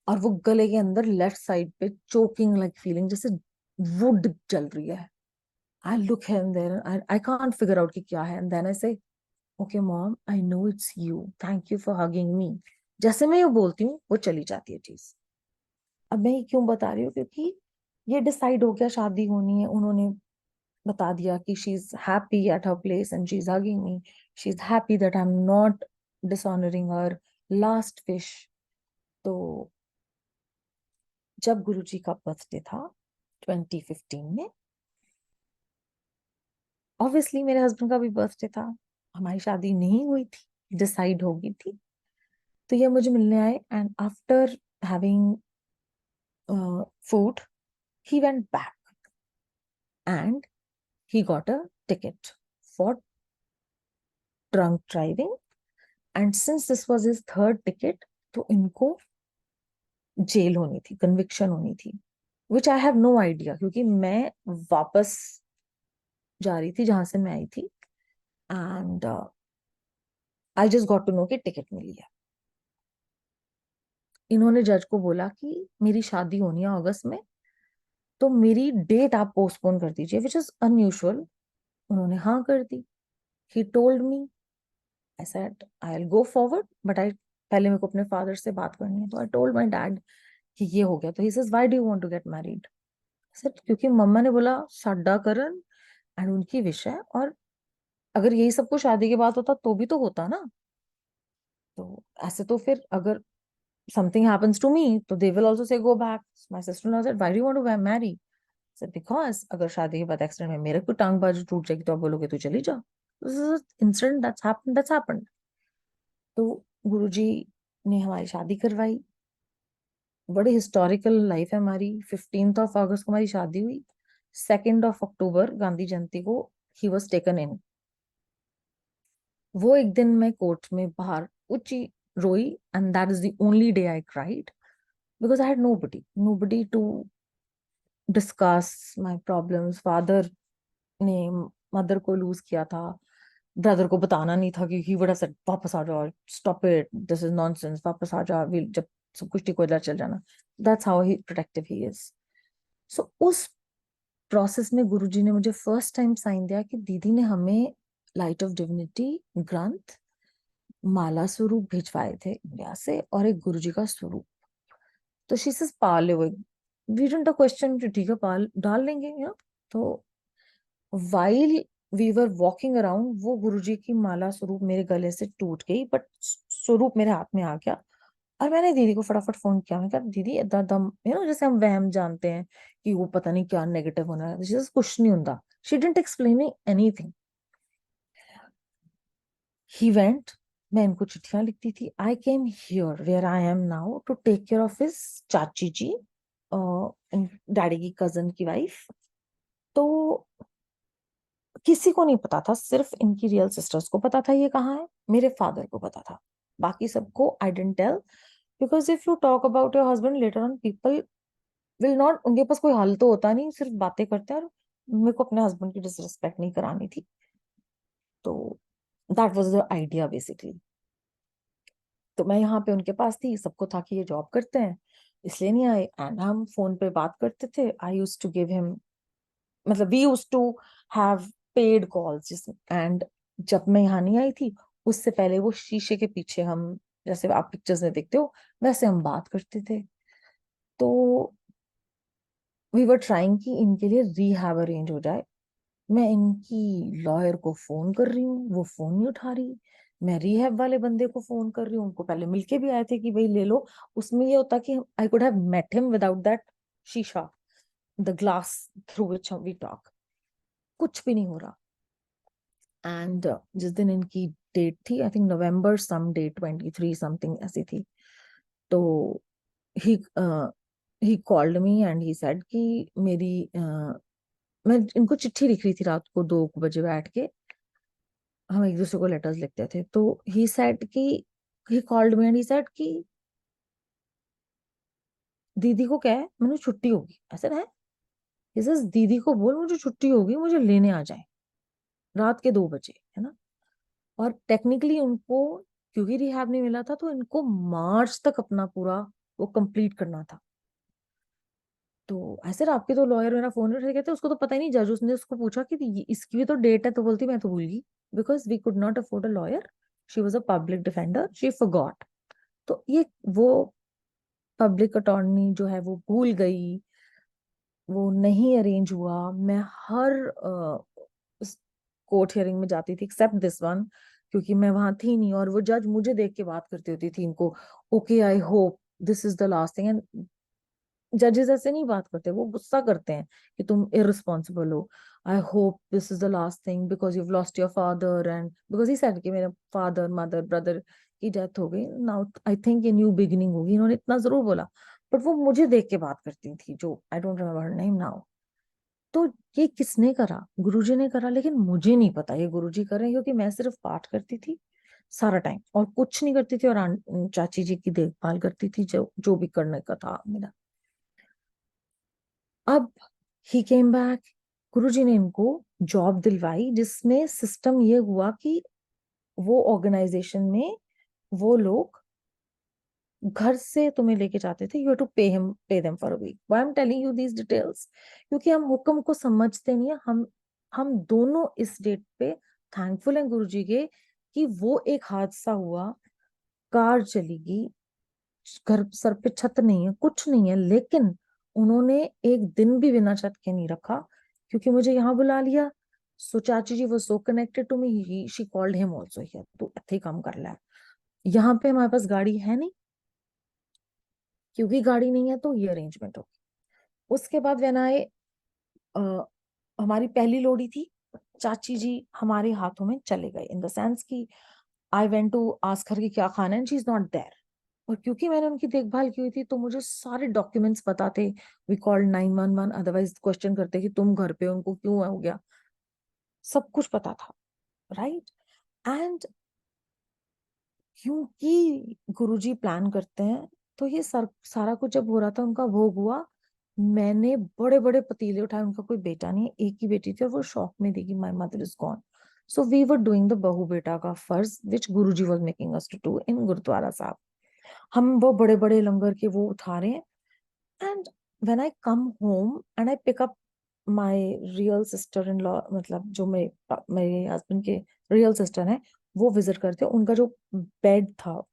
और वो गले के अंदर लेफ्ट साइड पे चोकिंग लाइक फीलिंग, जैसे वुड जल रही है। आई लुक है there, I can't figure out कि क्या है, and then I say okay mom, I know it's you, thank you for hugging me. जैसे मैं ये बोलती हूँ वो चली जाती है चीज। अब मैं ये क्यों बता रही हूँ, क्योंकि ये डिसाइड हो गया, शादी होनी है, उन्होंने बता दिया कि she is happy at her place and she is hugging me, she is happy that I am not dishonouring her last wish. तो जब गुरुजी का बर्थडे था 2015 में, ऑब्वियसली मेरे हस्बैंड का भी बर्थडे था, हमारी शादी नहीं हुई थी, डिसाइड हो गई थी। तो ये मुझे मिलने आए, and after having food he went back and he got a ticket for drunk driving, and since this was his third ticket, तो इनको जेल होनी थी, कन्विक्शन होनी थी, विच आई हैव नो आइडिया, क्योंकि मैं वापस जा रही थी जहां से मैं आई थी, and I just got to know कि टिकट मिली है। इन्होंने जज को बोला कि मेरी शादी होनी है अगस्त में, तो मेरी डेट आप पोस्टपोन कर दीजिए, विच इज अनयूजुअल। उन्होंने हाँ कर दी। He told me, I said I will go forward, but I पहले मेरे को अपने फादर से बात करनी है। तो आई टोल्ड माय डैड कि ये हो गया। तो he says why do you want to get married? Sir क्योंकि मम्मा ने बोला साड्डा करन, एंड उनकी विश है, और अगर यही सब कुछ शादी के बाद होता तो भी तो होता ना। तो ऐसे तो फिर अगर समथिंग हैपेंस टू मी तो दे will also say go back. My sister in law said why do you want to marry? Sir because अगर शादी के बाद एक्सीडेंट में मेरे को टांग बाजू टूट जाएगी तो आप बोलोगे तू चली जा। Incident that's happened. तो गुरुजी ने हमारी शादी करवाई। बड़ी हिस्टोरिकल लाइफ है हमारी। 15 अगस्त को हमारी शादी हुई, 2 अक्टूबर गांधी जयंती को ही वॉज टेकन इन। वो एक दिन मैं कोर्ट में बाहर ऊंची रोई, and that is the only day I cried, because I had nobody to discuss my problems. Father ने मदर को लूज किया था, ब्रदर को बताना नहीं था, कि ही वुड हैव सेड वापस आ जाओ, stop it, this is nonsense, वापस आ जाओ, जब सब कुछ ठीक हो जाए चल जाना। That's how he protective he is. So उस प्रोसेस में गुरुजी ने मुझे फर्स्ट टाइम साइन दिया कि दीदी ने हमें लाइट ऑफ डिविनिटी ग्रंथ, माला स्वरूप भिजवाए थे इंडिया से, और एक गुरुजी का स्वरूप। तो शी सेज पाले वो, वी डिडंट क्वेश्चन, ठीक है पाल डाल लेंगे तो while we were walking around, वो गुरुजी की माला स्वरूप मेरे गले से टूट गई, बट स्वरूप मेरे हाथ में आ गया। और मैंने दीदी को फटाफट फोन किया, मैं कहा दीदी इदा दम जैसे हम वहम जानते हैं कि वो पता नहीं क्या नेगेटिव होना है, कुछ नहीं होता। She didn't explain me anything. He went, मैं इनको चिट्ठियां लिखती थी। I came here where I am now to take care of his चाची जी, डैडी की कजन की वाइफ। तो किसी को नहीं पता था, सिर्फ इनकी रियल सिस्टर्स को पता था ये कहाँ है, मेरे फादर को पता था। बाकी सबको I didn't tell, because if you talk about your husband later on, people will not, उनके पास कोई हल तो होता नहीं, सिर्फ बातें करते हैं। और मेरे को अपने हस्बैंड की डिसरिस्पेक्ट नहीं करानी थी। तो that was the idea basically. तो मैं यहाँ पे उनके पास थी, सबको था कि ये जॉब करते हैं, इसलिए नहीं आए। एंड हम फोन पे बात करते थे। I use to give him, मतलब we use to have paid calls. And जब मैं यहाँ नहीं आई थी, उससे पहले वो शीशे के पीछे हम, जैसे आप पिक्चर्स में देखते हो, वैसे हम बात करते थे। तो वी वर ट्राइंग कि इनके लिए रिहैब अरेंज हो जाए। मैं इनकी लॉयर को फोन कर रही हूँ, वो फोन नहीं उठा रही। मैं रिहैब वाले बंदे को फोन कर रही हूँ, उनको पहले मिलके भी आए थे कि भाई ले लो। उसमें ये होता कि I could have met him without that शीशा, the glass through which we talk. कुछ भी नहीं हो रहा। एंड जिस दिन इनकी डेट थी, I think November some day 23 something ऐसी थी। तो he he called me and he said कि मेरी मैं इनको चिट्ठी लिख रही थी रात को 2 बजे बैठ के, हम एक दूसरे को लेटर्स लिखते थे। तो ही सेड कि, ही called me and he said कि दीदी को क्या है, मैंने छुट्टी होगी, ऐसे ना है। He says, दीदी को बोल मुझे छुट्टी होगी, मुझे लेने आ जाए रात के 2 बजे, है ना। और टेक्निकली उनको, क्योंकि रिहैब नहीं मिला था, तो इनको मार्च तक अपना पूरा वो कंप्लीट करना था। तो ऐसे ना, आपके तो लॉयर मेरा फोन उठा के थे, उसको तो पता ही नहीं। जज उसने उसको पूछा कि इसकी भी तो डेट है, तो बोलती मैं तो भूल गई, because we could not afford a lawyer, she was a public defender, she forgot. तो ये वो पब्लिक अटॉर्नी जो है वो भूल गई, वो नहीं अरेंज हुआ। मैं हर कोर्ट हियरिंग में जाती थी एक्सेप्ट दिस वन, क्योंकि मैं वहां थी नहीं। और वो जज मुझे देख के बात करती होती थी इनको, okay I hope this is the last thing. And जजेस ऐसे नहीं बात करते, वो गुस्सा करते हैं कि तुम इररिस्पॉन्सिबल हो। I hope this is the last thing because you lost your father, and because he said कि मेरे फादर मदर ब्रदर की डेथ हो गई, नाउ आई थिंक ये न्यू बिगिनिंग होगी। इन्होंने इतना जरूर बोला, बट वो मुझे देख के बात करती थी, जो I don't remember her name now. तो ये किसने करा? गुरुजी ने करा, लेकिन मुझे नहीं पता ये गुरुजी कर रहे हैं, क्योंकि मैं सिर्फ पाठ करती थी सारा टाइम और कुछ नहीं करती थी, और चाची जी की देखभाल करती थी, जो जो भी करने का था मेरा। अब ही केम बैक, गुरुजी ने इनको जॉब दिलवाई, जिसमें सिस्टम ये हुआ कि वो ऑर्गेनाइजेशन में वो लोग घर से तुम्हें लेके जाते थे। You have to pay them for a week. Why I am telling you these details, क्योंकि हम हुक्म को समझते नहीं है। हम दोनों इस डेट पे थैंकफुल हैं गुरुजी के कि वो एक हादसा हुआ, कार चली गई, घर सर पे छत नहीं है, कुछ नहीं है, लेकिन उन्होंने एक दिन भी बिना छत के नहीं रखा, क्योंकि मुझे यहाँ बुला लिया। सो चाची जी वो so connected to me, she called him also here, तू इथे ही काम कर ले। यहाँ पे हमारे पास गाड़ी है नहीं, क्योंकि गाड़ी नहीं है तो ये अरेंजमेंट होगी। उसके बाद व्हेन आई, हमारी पहली लोड़ी थी, चाची जी हमारे हाथों में चले गए, इन द सेंस कि I went to ask her कि क्या खाना है, शी इज नॉट देयर। और क्योंकि मैंने उनकी देखभाल की हुई थी, तो मुझे सारे डॉक्यूमेंट्स पता थे। वी कॉल्ड 911, अदरवाइज क्वेश्चन करते कि तुम घर पे हो, उनको क्यों हो गया, सब कुछ पता था, राइट। एंड क्योंकि गुरुजी प्लान करते हैं, तो ये सारा कुछ जब हो रहा था, उनका भोग हुआ, मैंने बड़े बड़े पतीले उठाए। उनका कोई बेटा नहीं है, एक ही बेटी थी, और वो शौक में थी कि my mother is gone. So we were doing the बहू बेटा का फर्ज which Guruji was making us to do in Gurudwara Sahib. हम वो बड़े बड़े लंगर के वो उठा रहे हैं। And when I come home and I pick up my real sister in law, मतलब जो मेरे हस्बैंड के रियल सिस्टर हैं, वो विजिट करते हैं। उनका जो बेड था,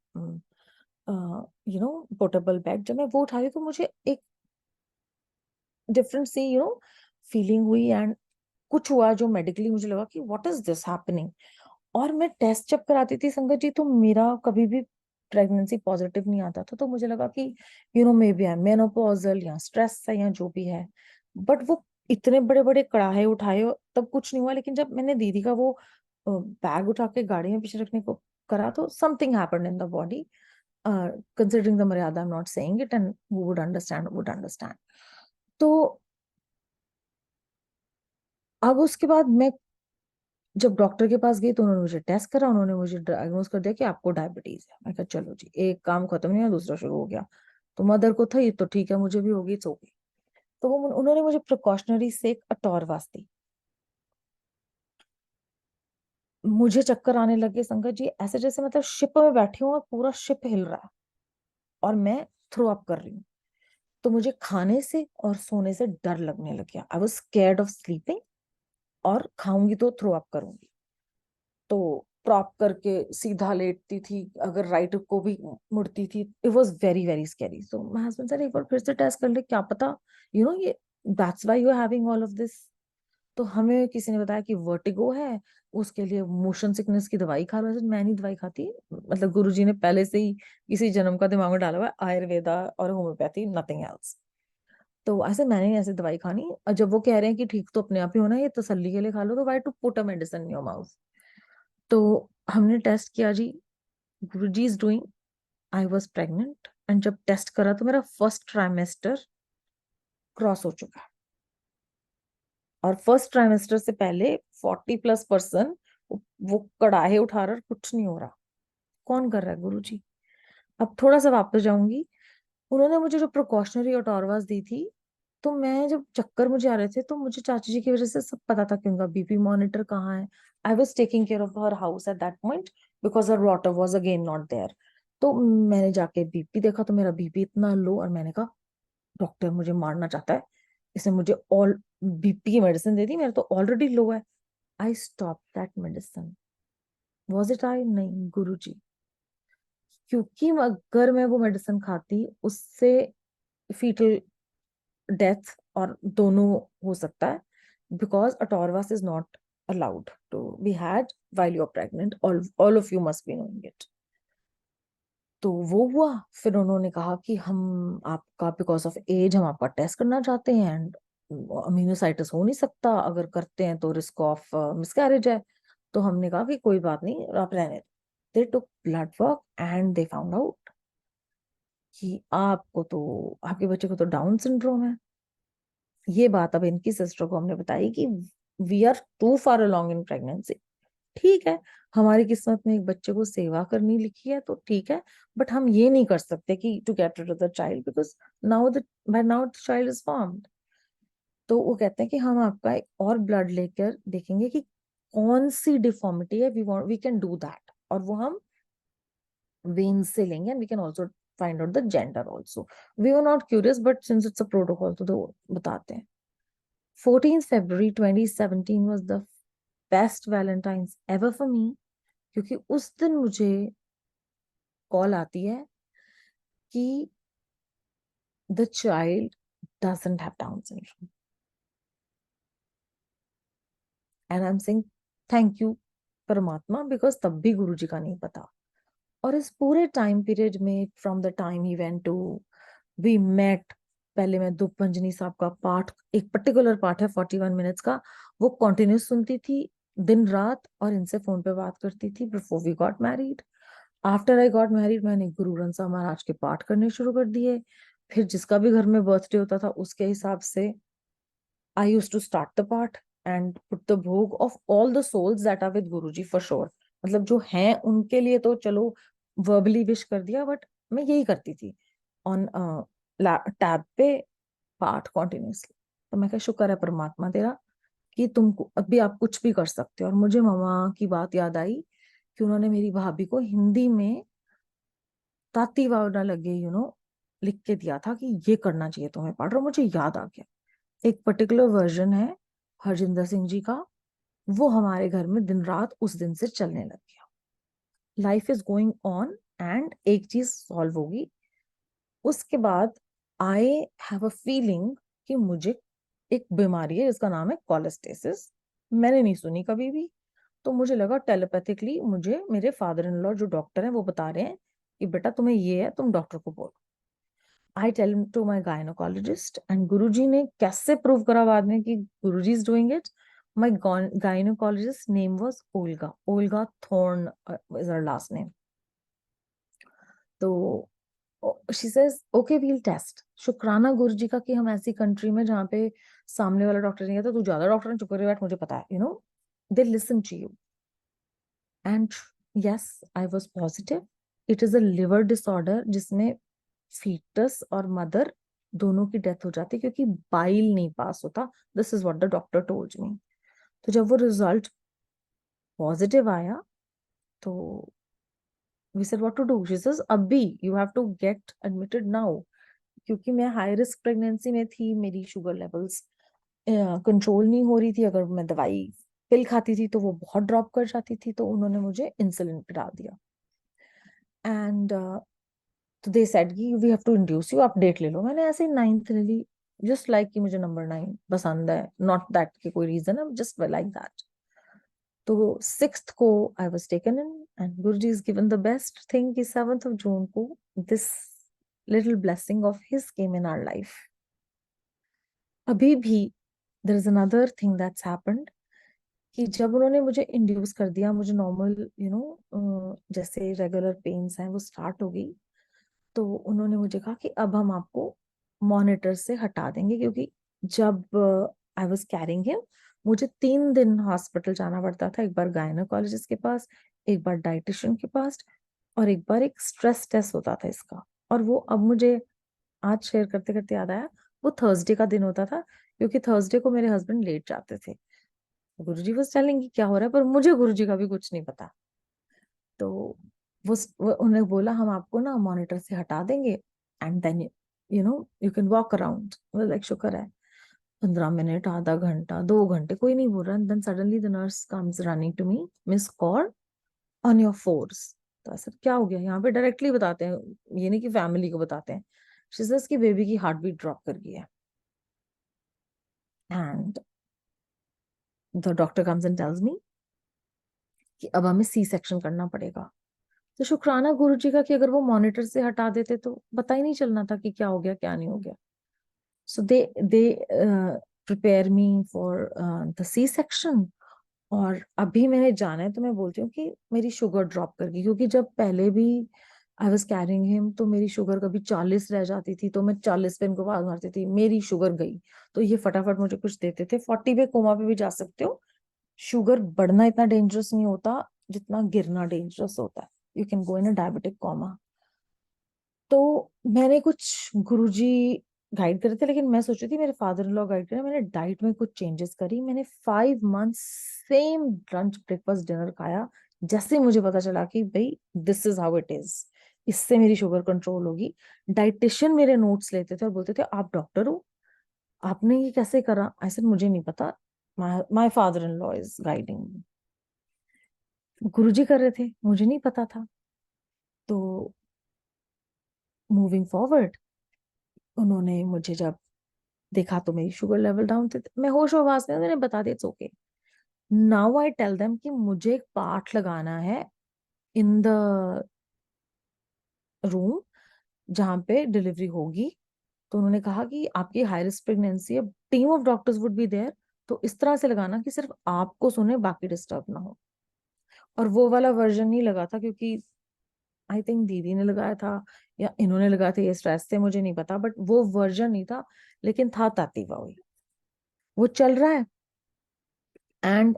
पोर्टेबल बेड, जब मैं वो उठा रही तो मुझे एक डिफरेंट सी फीलिंग हुई। एंड कुछ हुआ जो मेडिकली मुझे लगा कि व्हाट इज दिस हैपनिंग। और मैं टेस्ट जब कराती थी संगत जी, तो मेरा कभी भी प्रेगनेंसी पॉजिटिव नहीं आता था। तो मुझे लगा कि मे बी आई मेनोपॉजल या स्ट्रेस है या जो भी है। बट वो इतने बड़े बड़े कड़ाहे उठाए, तब कुछ नहीं हुआ। लेकिन जब मैंने दीदी का वो बैग उठा के गाड़ी में पीछे रखने को करा, तो something happened in the body, considering the maryada, I am not saying it, and who would understand. तो अब उसके बाद मैं जब डॉक्टर के पास गई तो उन्होंने मुझे टेस्ट करा, उन्होंने मुझे डायग्नोज कर दिया कि आपको डायबिटीज है। मैं कहा चलो जी, एक काम खत्म नहीं हुआ दूसरा शुरू हो गया। तो मदर को था ये तो ठीक है, मुझे भी होगी, इट्स ओके। तो वो उन्होंने मुझे प्रिकॉशनरी से एक अटोरवास दी। मुझे चक्कर आने लगे संगत जी, ऐसे जैसे मतलब शिप में बैठी हूँ और पूरा शिप हिल रहा है और मैं थ्रो अप कर रही हूँ। तो मुझे खाने से और सोने से डर लगने लग गया। I was scared of sleeping, और खाऊंगी तो थ्रो अप करूंगी। तो प्रॉप करके सीधा लेटती थी, अगर राइट को भी मुड़ती थी। It was very very scary. So my husband sir एक बार फिर से टेस्ट कर ले, क्या पता ये that's why you are having all of this. तो हमें किसी ने बताया कि वर्टिगो है, उसके लिए मोशन सिकनेस की दवाई खा लो। ऐसे मैं नहीं दवाई खाती, मतलब गुरुजी ने पहले से ही किसी जन्म का दिमाग में डाला हुआ है, आयुर्वेदा और होम्योपैथी, नथिंग एल्स। तो ऐसे मैंने नहीं ऐसे दवाई खानी। और जब वो कह रहे हैं कि ठीक तो अपने आप ही होना है, ये तसल्ली के लिए खा लो, तो why to put a medicine in your mouth. तो हमने टेस्ट किया जी, Guruji is doing, I was pregnant. And जब टेस्ट करा तो मेरा फर्स्ट ट्राइमेस्टर क्रॉस हो चुका है। और फर्स्ट ट्राइमेस्टर से पहले 40+% वो कड़ाहे उठा रहा, कुछ नहीं हो रहा। कौन कर रहा है? गुरुजी। अब थोड़ा सा वापस जाऊंगी। उन्होंने मुझे जो प्रिकॉशनरी ऑटोरवास दी थी, तो मैं जब चक्कर मुझे आ रहे थे तो मुझे चाची जी की वजह से सब पता था कि उनका बीपी मॉनिटर कहाँ है। I was taking care of her house at that point, because her daughter was again not there. तो मैंने जाके बीपी देखा तो मेरा बीपी इतना लो, और मैंने कहा डॉक्टर मुझे मारना चाहता है, इसने मुझे ऑल बीपी की मेडिसिन दे दी, मेरा तो ऑलरेडी लो है। I stop that medicine. Was it I? नहीं, गुरु जी। क्योंकि अगर मैं वो मेडिसिन खाती, उससे फीटल डेथ और दोनों हो सकता है, because atorvas is not allowed to be had while you're pregnant. All of you must be knowing it. तो वो हुआ। फिर उन्होंने कहा कि हम आपका बिकॉज ऑफ एज हम आपका टेस्ट करना चाहते हैं, एंड अमीनोसाइटिस हो नहीं सकता, अगर करते हैं तो रिस्क ऑफ मिसकैरेज है। तो हमने कहा कि कोई बात नहीं, आप रहने दो। They took blood work and they found out कि आपको तो, आपके बच्चे को तो डाउन सिंड्रोम है। ये बात अब इनकी सिस्टर को हमने बताई कि we are too far along in pregnancy. ठीक है, हमारी किस्मत में एक बच्चे को सेवा करनी लिखी है तो ठीक है, बट हम ये नहीं कर सकते कि to get rid of the child, because now the by now the child is formed. तो वो कहते हैं कि हम आपका एक और ब्लड लेकर देखेंगे कि कौन सी डिफॉर्मिटी है, वी कैन डू दैट। और वो हम वेन्स से लेंगे, and we can also find out the gender also. We were not curious, but since it's a protocol तो बताते हैं। 14th February 2017 was the best Valentine's ever for me, क्योंकि उस दिन मुझे कॉल आती है कि the child doesn't have Down syndrome, and I am saying thank you परमात्मा, बिकॉज तब भी गुरुजी का नहीं पता। और इस पूरे टाइम पीरियड में, from the time he went to we met, पहले मैं दुपंजनी साहब का पाठ, एक पर्टिकुलर पाठ है 41 मिनट्स का, वो कॉन्टिन्यूस सुनती थी दिन रात, और इनसे फोन पे बात करती थी before we got married. After I got married मैंने गुरु ग्रंथ साहब महाराज के पाठ करने शुरू कर दिए। फिर जिसका भी घर में बर्थडे होता था उसके हिसाब से I use to start the पाठ एंड पुट द भोग of all the souls that are with Guruji for sure. मतलब जो हैं उनके लिए तो चलो वर्बली विश कर दिया, बट मैं यही करती थी ऑन टैब पे पाठ कॉन्टिन्यूसली। तो मैं क्या शुक्र है परमात्मा तेरा कि तुम अभी आप कुछ भी कर सकते हो। और मुझे मामा की बात याद आई कि उन्होंने मेरी भाभी को हिंदी में ताती वावड़ा लगे लिख के दिया था कि ये करना चाहिए तुम्हें पाठ। और मुझे याद आ गया, एक पर्टिकुलर वर्जन है हरजिंदर सिंह जी का, वो हमारे घर में दिन रात उस दिन से चलने लग गया। Life is going on, and एक चीज सॉल्व होगी। उसके बाद आई हैव अ फीलिंग कि मुझे एक बीमारी है जिसका नाम है कोलेस्टेसिस। मैंने नहीं सुनी कभी भी, तो मुझे लगा टेलीपैथिकली मुझे मेरे फादर इन लॉ जो डॉक्टर हैं वो बता रहे हैं कि बेटा तुम्हें ये है, तुम डॉक्टर को बोलो। I tell to my gynaecologist, and Guruji ने कैसे प्रूव करा बाद में कि Guruji is doing it. My gynecologist's name was Olga. Olga Thorne is her last name. तो she says okay we'll test. शुक्राना गुरु जी का कि हम ऐसी कंट्री में जहाँ पे सामने वाला डॉक्टर नहीं आता, तू ज्यादा डॉक्टर ने चुप करके बैठ, मुझे पता है, they listen to you. And yes, I was positive. It is a liver disorder जिसमें फीटस और मदर दोनों की डेथ हो जाती है क्योंकि बाइल नहीं पास होता. This is what the doctor told me. तो जब वो रिजल्ट पॉजिटिव आया तो we said what to do. She says अभी you have to get admitted now. क्योंकि मैं हाई रिस्क प्रेगनेंसी में थी, मेरी शुगर लेवल्स कंट्रोल नहीं हो रही थी. अगर मैं दवाई पिल खाती थी तो वो बहुत ड्रॉप कर जाती थी, तो उन्होंने मुझे इंसुलिन पे डाल दिया. एंड तो दे सेड कि we have to induce you, आप डेट ले लो. मैंने ऐसे ही 9th ले ली, जस्ट लाइक कि मुझे नंबर 9 पसंद है, नॉट दैट कि कोई रीजन है, जस्ट लाइक दैट. तो 6th को I was taken in and Guruji is given the best thing कि 7th ऑफ जून को this little blessing of his came in our life. अभी भी there is another thing that's happened कि जब उन्होंने मुझे इंड्यूस कर दिया, मुझे नॉर्मल जैसे रेगुलर पेन्स हैं वो स्टार्ट हो गई. तो उन्होंने मुझे कहा कि अब हम आपको मॉनिटर से हटा देंगे, क्योंकि जब आई वाज कैरिंग हिम मुझे 3 दिन हॉस्पिटल जाना पड़ता था. एक बार गायनोकोलॉजिस्ट के पास, एक बार डाइटिशियन के पास, और एक बार एक स्ट्रेस टेस्ट होता था इसका. और वो अब मुझे आज शेयर करते करते याद आया, वो थर्सडे का दिन होता था, क्योंकि थर्सडे को मेरे हस्बैंड लेट जाते थे. गुरुजी बस टेलिंग क्या हो रहा है, पर मुझे गुरुजी का भी कुछ नहीं पता. तो वो उन्हें बोला हम आपको ना मॉनिटर से हटा देंगे and then you can walk around. Like शुक्र है. 15 मिनट, आधा घंटा, 2 घंटे कोई नहीं बोल रहा. And then suddenly the nurse comes running to me, miss Kaur on your force. तो ऐसा क्या हो गया, यहाँ पे डायरेक्टली बताते हैं, ये नहीं कि फैमिली को बताते हैं. शी सेज कि बेबी की हार्ट बीट ड्रॉप कर गई है. And the doctor comes and tells me कि अब हमें सी सेक्शन करना पड़ेगा. तो शुक्राना गुरु जी का कि अगर वो मॉनिटर से हटा देते तो पता ही नहीं चलना था कि क्या हो गया क्या नहीं हो गया. So they prepare me for the C section. और अभी मैंने जाना है तो मैं बोलती हूँ कि मेरी शुगर ड्रॉप कर गई, क्योंकि जब पहले भी आई वॉज कैरिंग हिम तो मेरी शुगर कभी 40 रह जाती थी, तो मैं 40 पे इनको आवाज मारती थी, मेरी शुगर गई. तो ये फटाफट मुझे कुछ देते थे. 40 पे कोमा पे भी जा सकते हो. शुगर बढ़ना इतना डेंजरस नहीं होता जितना गिरना डेंजरस होता है. You can go in a diabetic coma. तो मैंने कुछ गुरुजी गाइड करे थे, लेकिन मैं सोची थी मेरे फादर इन लॉ गाइड करे. मैंने डाइट में कुछ चेंजेस करी. मैंने 5 months same lunch breakfast dinner खाया. जैसे मुझे पता चला कि भाई this is how it is, इससे मेरी शुगर कंट्रोल होगी. डाइटिशियन मेरे नोट्स लेते थे और बोलते थे आप डॉक्टर हो, आपने ये कैसे करा. ऐसे मुझे नहीं पता, my father in law is guiding. Guruji कर रहे थे, मुझे नहीं पता था. तो मूविंग फॉरवर्ड, उन्होंने मुझे जब देखा तो मेरी शुगर लेवल डाउन थे, मैं होश आवाज में मैंने बता दिया it's okay. Now I tell them कि मुझे एक पार्ट लगाना है इन द रूम जहां पे डिलीवरी होगी. तो उन्होंने कहा कि आपकी हाई रिस्क प्रेगनेंसी है, team of doctors would be there, तो इस तरह से लगाना कि सिर्फ आपको सुने, बाकी डिस्टर्ब ना हो. और वो वाला वर्जन नहीं लगा था, क्योंकि आई थिंक दीदी ने लगाया था या इन्होंने लगाया था, ये स्ट्रेस से मुझे नहीं पता, बट वो वर्जन नहीं था. लेकिन था तातीवा वही, वो चल रहा है. एंड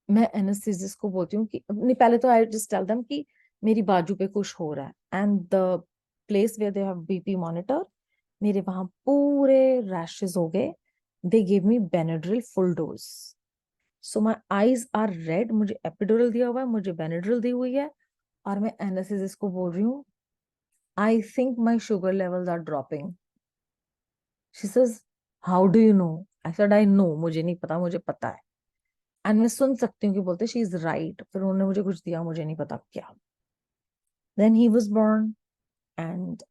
मैं एनेस्थीसिस्ट को बोलती हूँ कि नहीं, पहले तो आई जस्ट टेल देम कि मेरी बाजू पे कुछ हो रहा है. And the place where they have BP monitor, मेरे वहां पूरे रैशेस हो गए. They give me Benadryl full dose. So my eyes are red. मुझे एपिडुरल दिया हुआ है, मुझे बेनाड्रिल दी हुई है. और मैं एनेस्थीसिस्ट को बोल रही हूँ I think my sugar levels are dropping. She says how do you know. I said I know, मुझे नहीं पता, मुझे पता है. एंड मैं सुन सकती हूँ कि बोलते शी इज राइट. फिर उन्होंने मुझे कुछ दिया, मुझे नहीं पता क्या. Then he was born and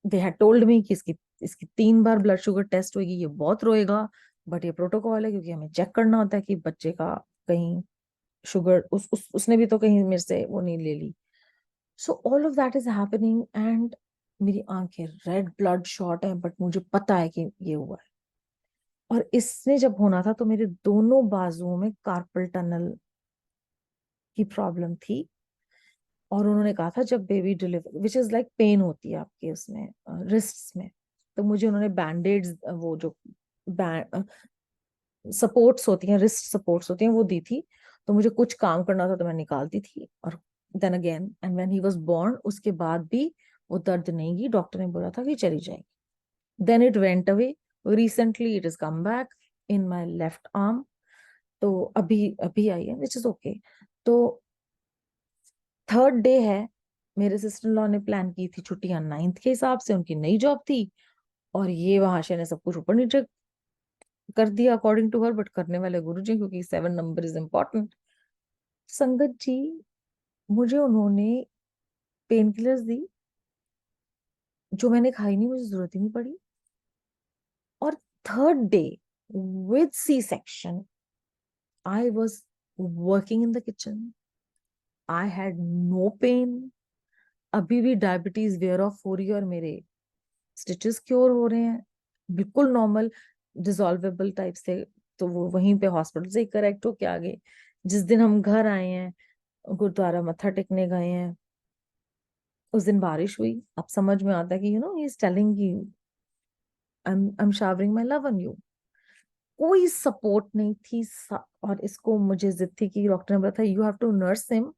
they had told me कि इसकी इसकी 3 बार ब्लड शुगर टेस्ट होगी, ये बहुत रोएगा, बट ये प्रोटोकॉल है, क्योंकि हमें चेक करना होता है कि बच्चे का कहीं शुगर उसने भी तो कहीं मेरे से वो नहीं ले ली. So all of that is happening and मेरी आंखें रेड, ब्लड शॉट है, बट मुझे पता है कि ये हुआ है. और इसने जब होना था तो मेरे दोनों बाजुओं में कार्पल टनल की प्रॉब्लम थी। और उन्होंने कहा था जब baby deliver which is like pain होती है आपके उसमें रिस्ट्स में, तो मुझे उन्होंने बैंडेड्स वो जो सपोर्ट्स होती हैं, रिस्ट सपोर्ट्स होती हैं, वो दी थी। तो मुझे कुछ काम करना था तो मैं निकालती थी। और then again and when he was born उसके बाद भी वो दर्द नहीं गई, डॉक्टर ने बोला था कि चली जाएगी। Then it went away, recently it is come back in my left arm. तो अभी अभी आई है विच इज ओके। तो थर्ड डे है, मेरे सिस्टर लॉ ने प्लान की थी छुट्टियां 9th के हिसाब से, उनकी नई जॉब थी। और ये वहां से ने सब कुछ ऊपर नीचे कर दिया अकॉर्डिंग टू हर, बट करने वाले गुरुजी, क्योंकि 7 नंबर इज इम्पोर्टेंट। संगत जी, मुझे उन्होंने पेन किलर्स दी जो मैंने खाई नहीं, मुझे जरूरत ही नहीं पड़ी। और third day with C section I was working in the kitchen, I had no pain. अभी भी डायबिटीज वेयर ऑफ हो रही है और मेरे स्टिचेस क्योर हो रहे हैं बिल्कुल नॉर्मल डिसॉल्वेबल टाइप से। तो वो वहीं पे हॉस्पिटल से ही करेक्ट होके आ गए। जिस दिन हम घर आए हैं, गुरुद्वारा मत्था टेकने गए हैं, उस दिन बारिश हुई। अब समझ में आता है कि he is telling you I am showering my love on you. कोई सपोर्ट नहीं थी। और इसको मुझे जिद थी कि डॉक्टर ने बताया you have to nurse him,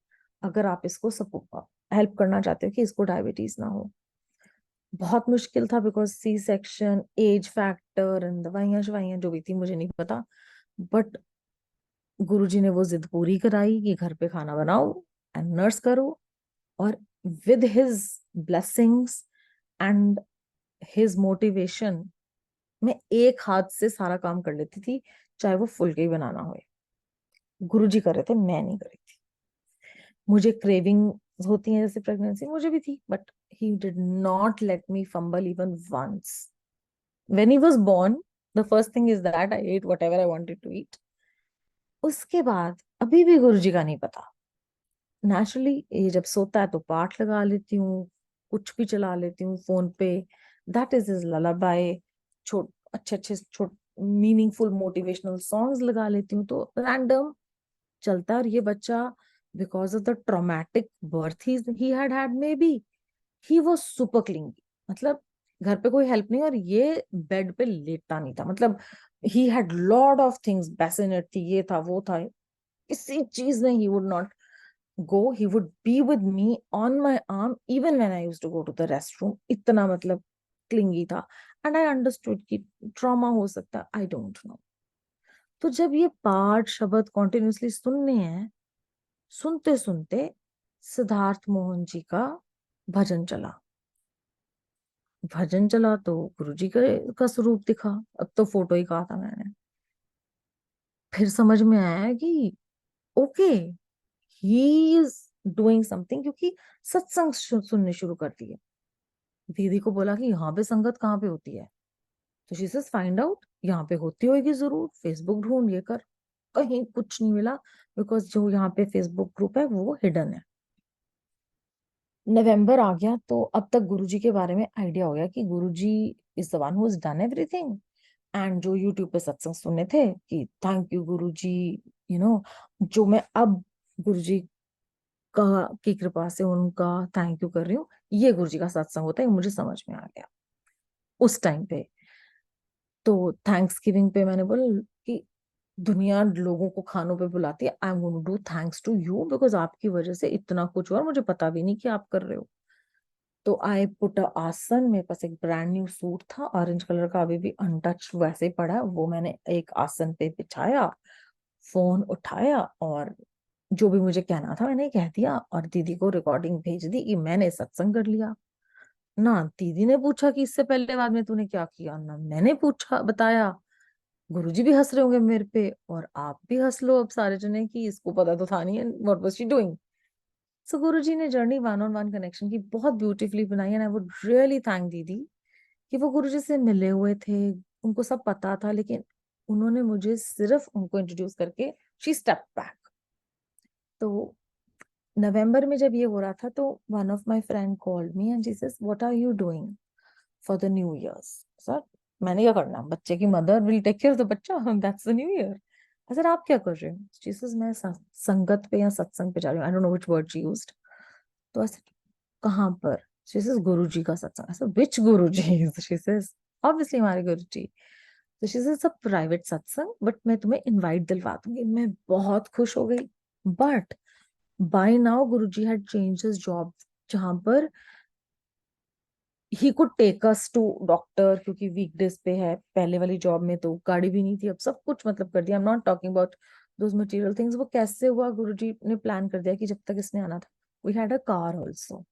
अगर आप इसको सपोर्ट हेल्प करना चाहते हो कि इसको डायबिटीज ना हो। बहुत मुश्किल था because C section, age factor and दवाइयां शवाइयां जो भी थी मुझे नहीं पता। बट गुरुजी ने वो जिद पूरी कराई कि घर पे खाना बनाओ एंड नर्स करो। और with his blessings and his motivation मैं एक हाथ से सारा काम कर लेती थी, चाहे वो फुलके ही बनाना हो। गुरुजी कर रहे थे, मैं नहीं कर रही थी। मुझे क्रेविंग होती है जैसे प्रेगनेंसी, मुझे भी थी, but he did not let me fumble even once. When he was born, the first thing is that I ate whatever I wanted to eat. उसके बाद अभी भी गुरुजी का नहीं पता। नेचुरली ये जब सोता है तो पाठ लगा लेती हूँ, कुछ भी चला लेती हूँ फोन पे। That is is lullaby. छोट अच्छे अच्छे छोट मीनिंगफुल मोटिवेशनल सॉन्ग्स लगा लेती हूँ, तो रैंडम चलता है। और ये बच्चा because of the traumatic birth he had had may be, he was super clingy. मतलब घर पे कोई हेल्प नहीं, और ये बेड पे लेटता नहीं था। मतलब he had lot of things, bassinet थी, ये था वो था, किसी चीज में he would not go. He would be with me on my arm even when I used to go to the restroom. इतना मतलब क्लिंगी था। एंड आई अंडरस्टूड कि ट्रॉमा हो सकता है, आई डोंट नो। तो जब ये पाठ शब्द कॉन्टिन्यूसली सुनने हैं, सुनते सुनते सिद्धार्थ मोहन जी का भजन चला। भजन चला तो गुरुजी का स्वरूप दिखा। अब तो फोटो ही कहा था मैंने। फिर समझ में आया कि okay, he is doing something, क्योंकि सत्संग सुनने शुरू कर दिए। दीदी को बोला कि यहाँ पे संगत कहाँ पे होती है, तो शी सेज फाइंड आउट, यहाँ पे होती होगी जरूर, फेसबुक ढूंढ, ये कर। कहीं कुछ नहीं मिला, बिकॉज जो यहाँ पे फेसबुक ग्रुप है वो हिडन है। नवंबर आ गया तो अब तक गुरुजी के बारे में आइडिया हो गया कि Guruji is the one who is done everything. And जो यूट्यूब पे सत्संग सुने थे कि थैंक यू गुरुजी, जो मैं अब गुरुजी का की कृपा से उनका थैंक यू कर रही हूँ, ये गुरुजी का सत्संग होता है, मुझे समझ में आ गया उस टाइम पे। तो थैंक्स गिविंग पे मैंने बोला कि दुनिया लोगों को खानों पे बुलाती है, I am going to do thanks to you, because आपकी वजह से इतना कुछ हुआ और मुझे पता भी नहीं कि आप कर रहे हो। तो आई पुट आसन, मेरे पास एक ब्रांड न्यू सूट था ऑरेंज कलर का, अभी भी अनटच वैसे ही पड़ा है, वो मैंने एक आसन पे बिछाया, फोन उठाया और जो भी मुझे कहना था मैंने कह दिया। और दीदी को रिकॉर्डिंग भेज दी कि मैंने सत्संग कर लिया। ना दीदी ने पूछा कि इससे पहले बाद में तूने क्या किया, ना मैंने पूछा बताया। गुरुजी भी हंस रहे होंगे मेरे पे, और आप भी हंस लो अब सारे जने कि इसको पता तो था नहीं व्हाट वाज शी डूइंग। सो गुरुजी ने journey one on one connection की बहुत ब्यूटीफुली बनाई, and I would really thank दीदी कि वो गुरुजी से मिले हुए थे, उनको सब पता था, लेकिन उन्होंने मुझे सिर्फ उनको इंट्रोड्यूस करके शी स्टेप बैक। तो नवंबर में जब ये हो रहा था तो one of my friend called me and she says what are you doing for the new years. Sir मैंने क्या करना, बच्चे की mother will take care of the bachcha, that's the new year. Sir आप क्या कर रहे हो? जीसस मैं संगत पे या सत्संग पे जा रही हूँ, आई don't know which word she used. तो ऐसे कहाँ पर? शी सेज गुरु जी का सत्संग। ऐसा विच गुरु जी? शी सेज ऑब्वियसली हमारे गुरु जी। तो शी सेज अ प्राइवेट सत्संग, बट मैं तुम्हें इनवाइट दिलवा दूंगी। मैं बहुत खुश हो गई। But by now Guru ji had change his job, जहां पर he could take us to doctor, क्योंकि वीकडेज पे है। पहले वाली जॉब में तो गाड़ी भी नहीं थी, अब सब कुछ मतलब कर दिया। आई am not talking about those material things. वो कैसे हुआ, गुरुजी ने प्लान कर दिया कि जब तक इसने आना था, we had a car also.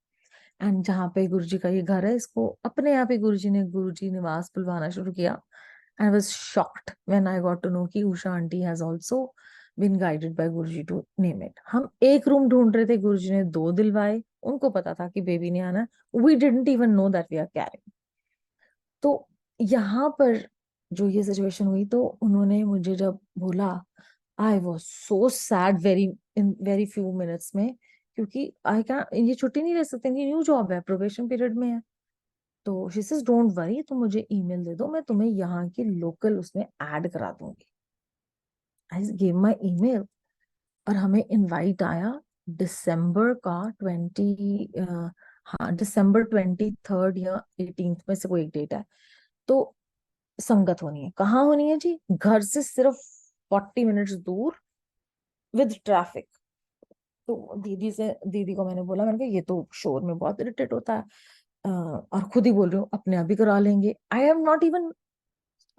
And जहाँ पे गुरुजी का ये घर है, इसको अपने आप ही गुरुजी ने गुरुजी निवास बुलवाना शुरू किया। I was shocked when I got to know कि Usha aunty has also been guided by Guruji to name it. हम एक रूम ढूंढ रहे थे, गुरुजी ने दो दिलवाए। उनको पता था कि बेबी ने आना। We didn't even know that we are carrying. तो यहाँ पर जो ये सिचुएशन हुई, तो उन्होंने मुझे जब बोला, I was so sad very in very few minutes में, क्योंकि आई कैन ये छुट्टी नहीं ले सकते, इनकी न्यू जॉब है, प्रोबेशन पीरियड में है। तो शी सेज डोंट वरी, तुम मुझे ईमेल दे दो, मैं तुम्हें यहाँ की लोकल उसमें ऐड करा दूंगी। आई गिव माई ईमेल, और हमें इनवाइट आया दिसंबर का 23rd या 18th में से कोई एक डेट है। तो संगत होनी है। कहाँ होनी है जी? घर से सिर्फ 40 मिनट्स दूर, विद ट्रैफिक। तो दीदी को मैंने बोला, मैंने कहा ये तो शोर में बहुत इरिटेट होता है, और खुद ही बोल रही हूँ अपने आप ही करा लेंगे। I have not even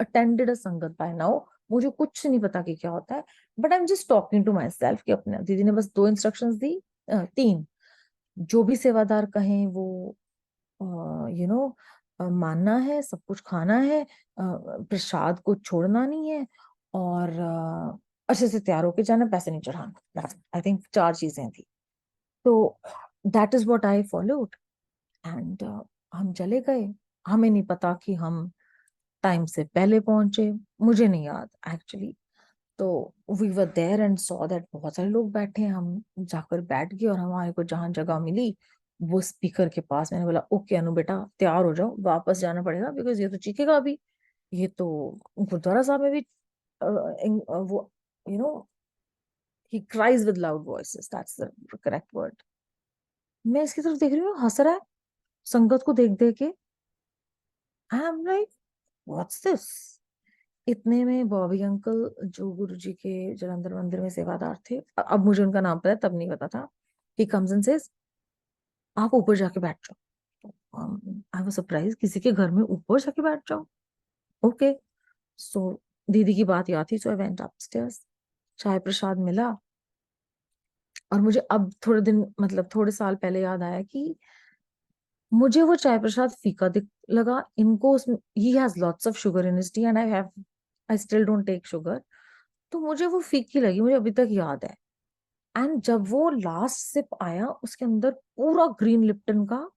attended a संगत बाय नाउ, मुझे कुछ नहीं पता कि क्या होता है। But I am just talking to myself कि अपने, दीदी ने बस दो इंस्ट्रक्शंस दी, तीन। जो भी सेवादार कहें वो मानना है, सब कुछ खाना है, प्रसाद को छोड़ना नहीं है, और अच्छे से तैयार होके जाना, पैसे नहीं चढ़ाना। आई थिंक चार चीजें थी। तो that is what I followed. And हम चले गए। हमें नहीं पता कि हम टाइम से पहले पहुंचे, मुझे नहीं याद एक्चुअली। तो we were there and saw that बहुत सारे लोग बैठे हैं। हम जाकर बैठ गए, और हमारे को जहां जगह मिली वो स्पीकर के पास। मैंने बोला ओके अनु बेटा तैयार हो जाओ, वापस जाना पड़ेगा, बिकॉज ये तो चीखेगा अभी। ये तो गुरुद्वारा साहब में भी वो you know he cries with loud voices, that's the correct word. मैं इसकी तरफ देख रही हूँ, हंस रहा है संगत को देख देख के। I am like what's this. इतने में बॉबी अंकल, जो गुरुजी के जलंधर मंदिर में सेवादार थे, अब मुझे उनका नाम पता है, तब नहीं पता था। ही कम्स एंड सेज आप ऊपर जाके बैठ जाओ। आई वाज सरप्राइज, किसी के घर में ऊपर जाके बैठ जाओ? ओके। सो दीदी की बात याद थी, सो आई वेंट अपस्टेयर्स। चाय प्रसाद मिला, और मुझे अब थोड़े दिन, मतलब थोड़े साल पहले याद आया कि मुझे वो चाय प्रसाद फीका दिख लगा। इनको उसमें he has lots of sugar in his tea, and I still don't take sugar. तो मुझे वो फीकी लगी, मुझे अभी तक याद है। एंड जब वो लास्ट सिप आया, उसके अंदर पूरा ग्रीन लिप्टन का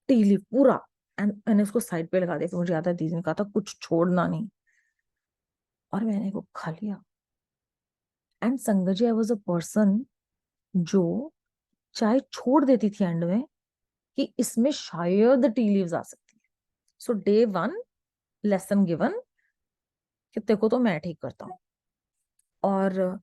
टी लीफ पूरा। एंड मैंने उसको साइड पे लगा दिया। फिर मुझे याद है दीदी ने कहा था कुछ छोड़ना नहीं, और मैंने वो खा लिया। एंड संगत जी, आई वॉज अ पर्सन जो चाय छोड़ देती थी एंड में, कि इसमें शायद टी लीव्स आ सकती है। सो डे वन लेसन गिवन कि तेरे को तो मैं ठीक करता हूँ। और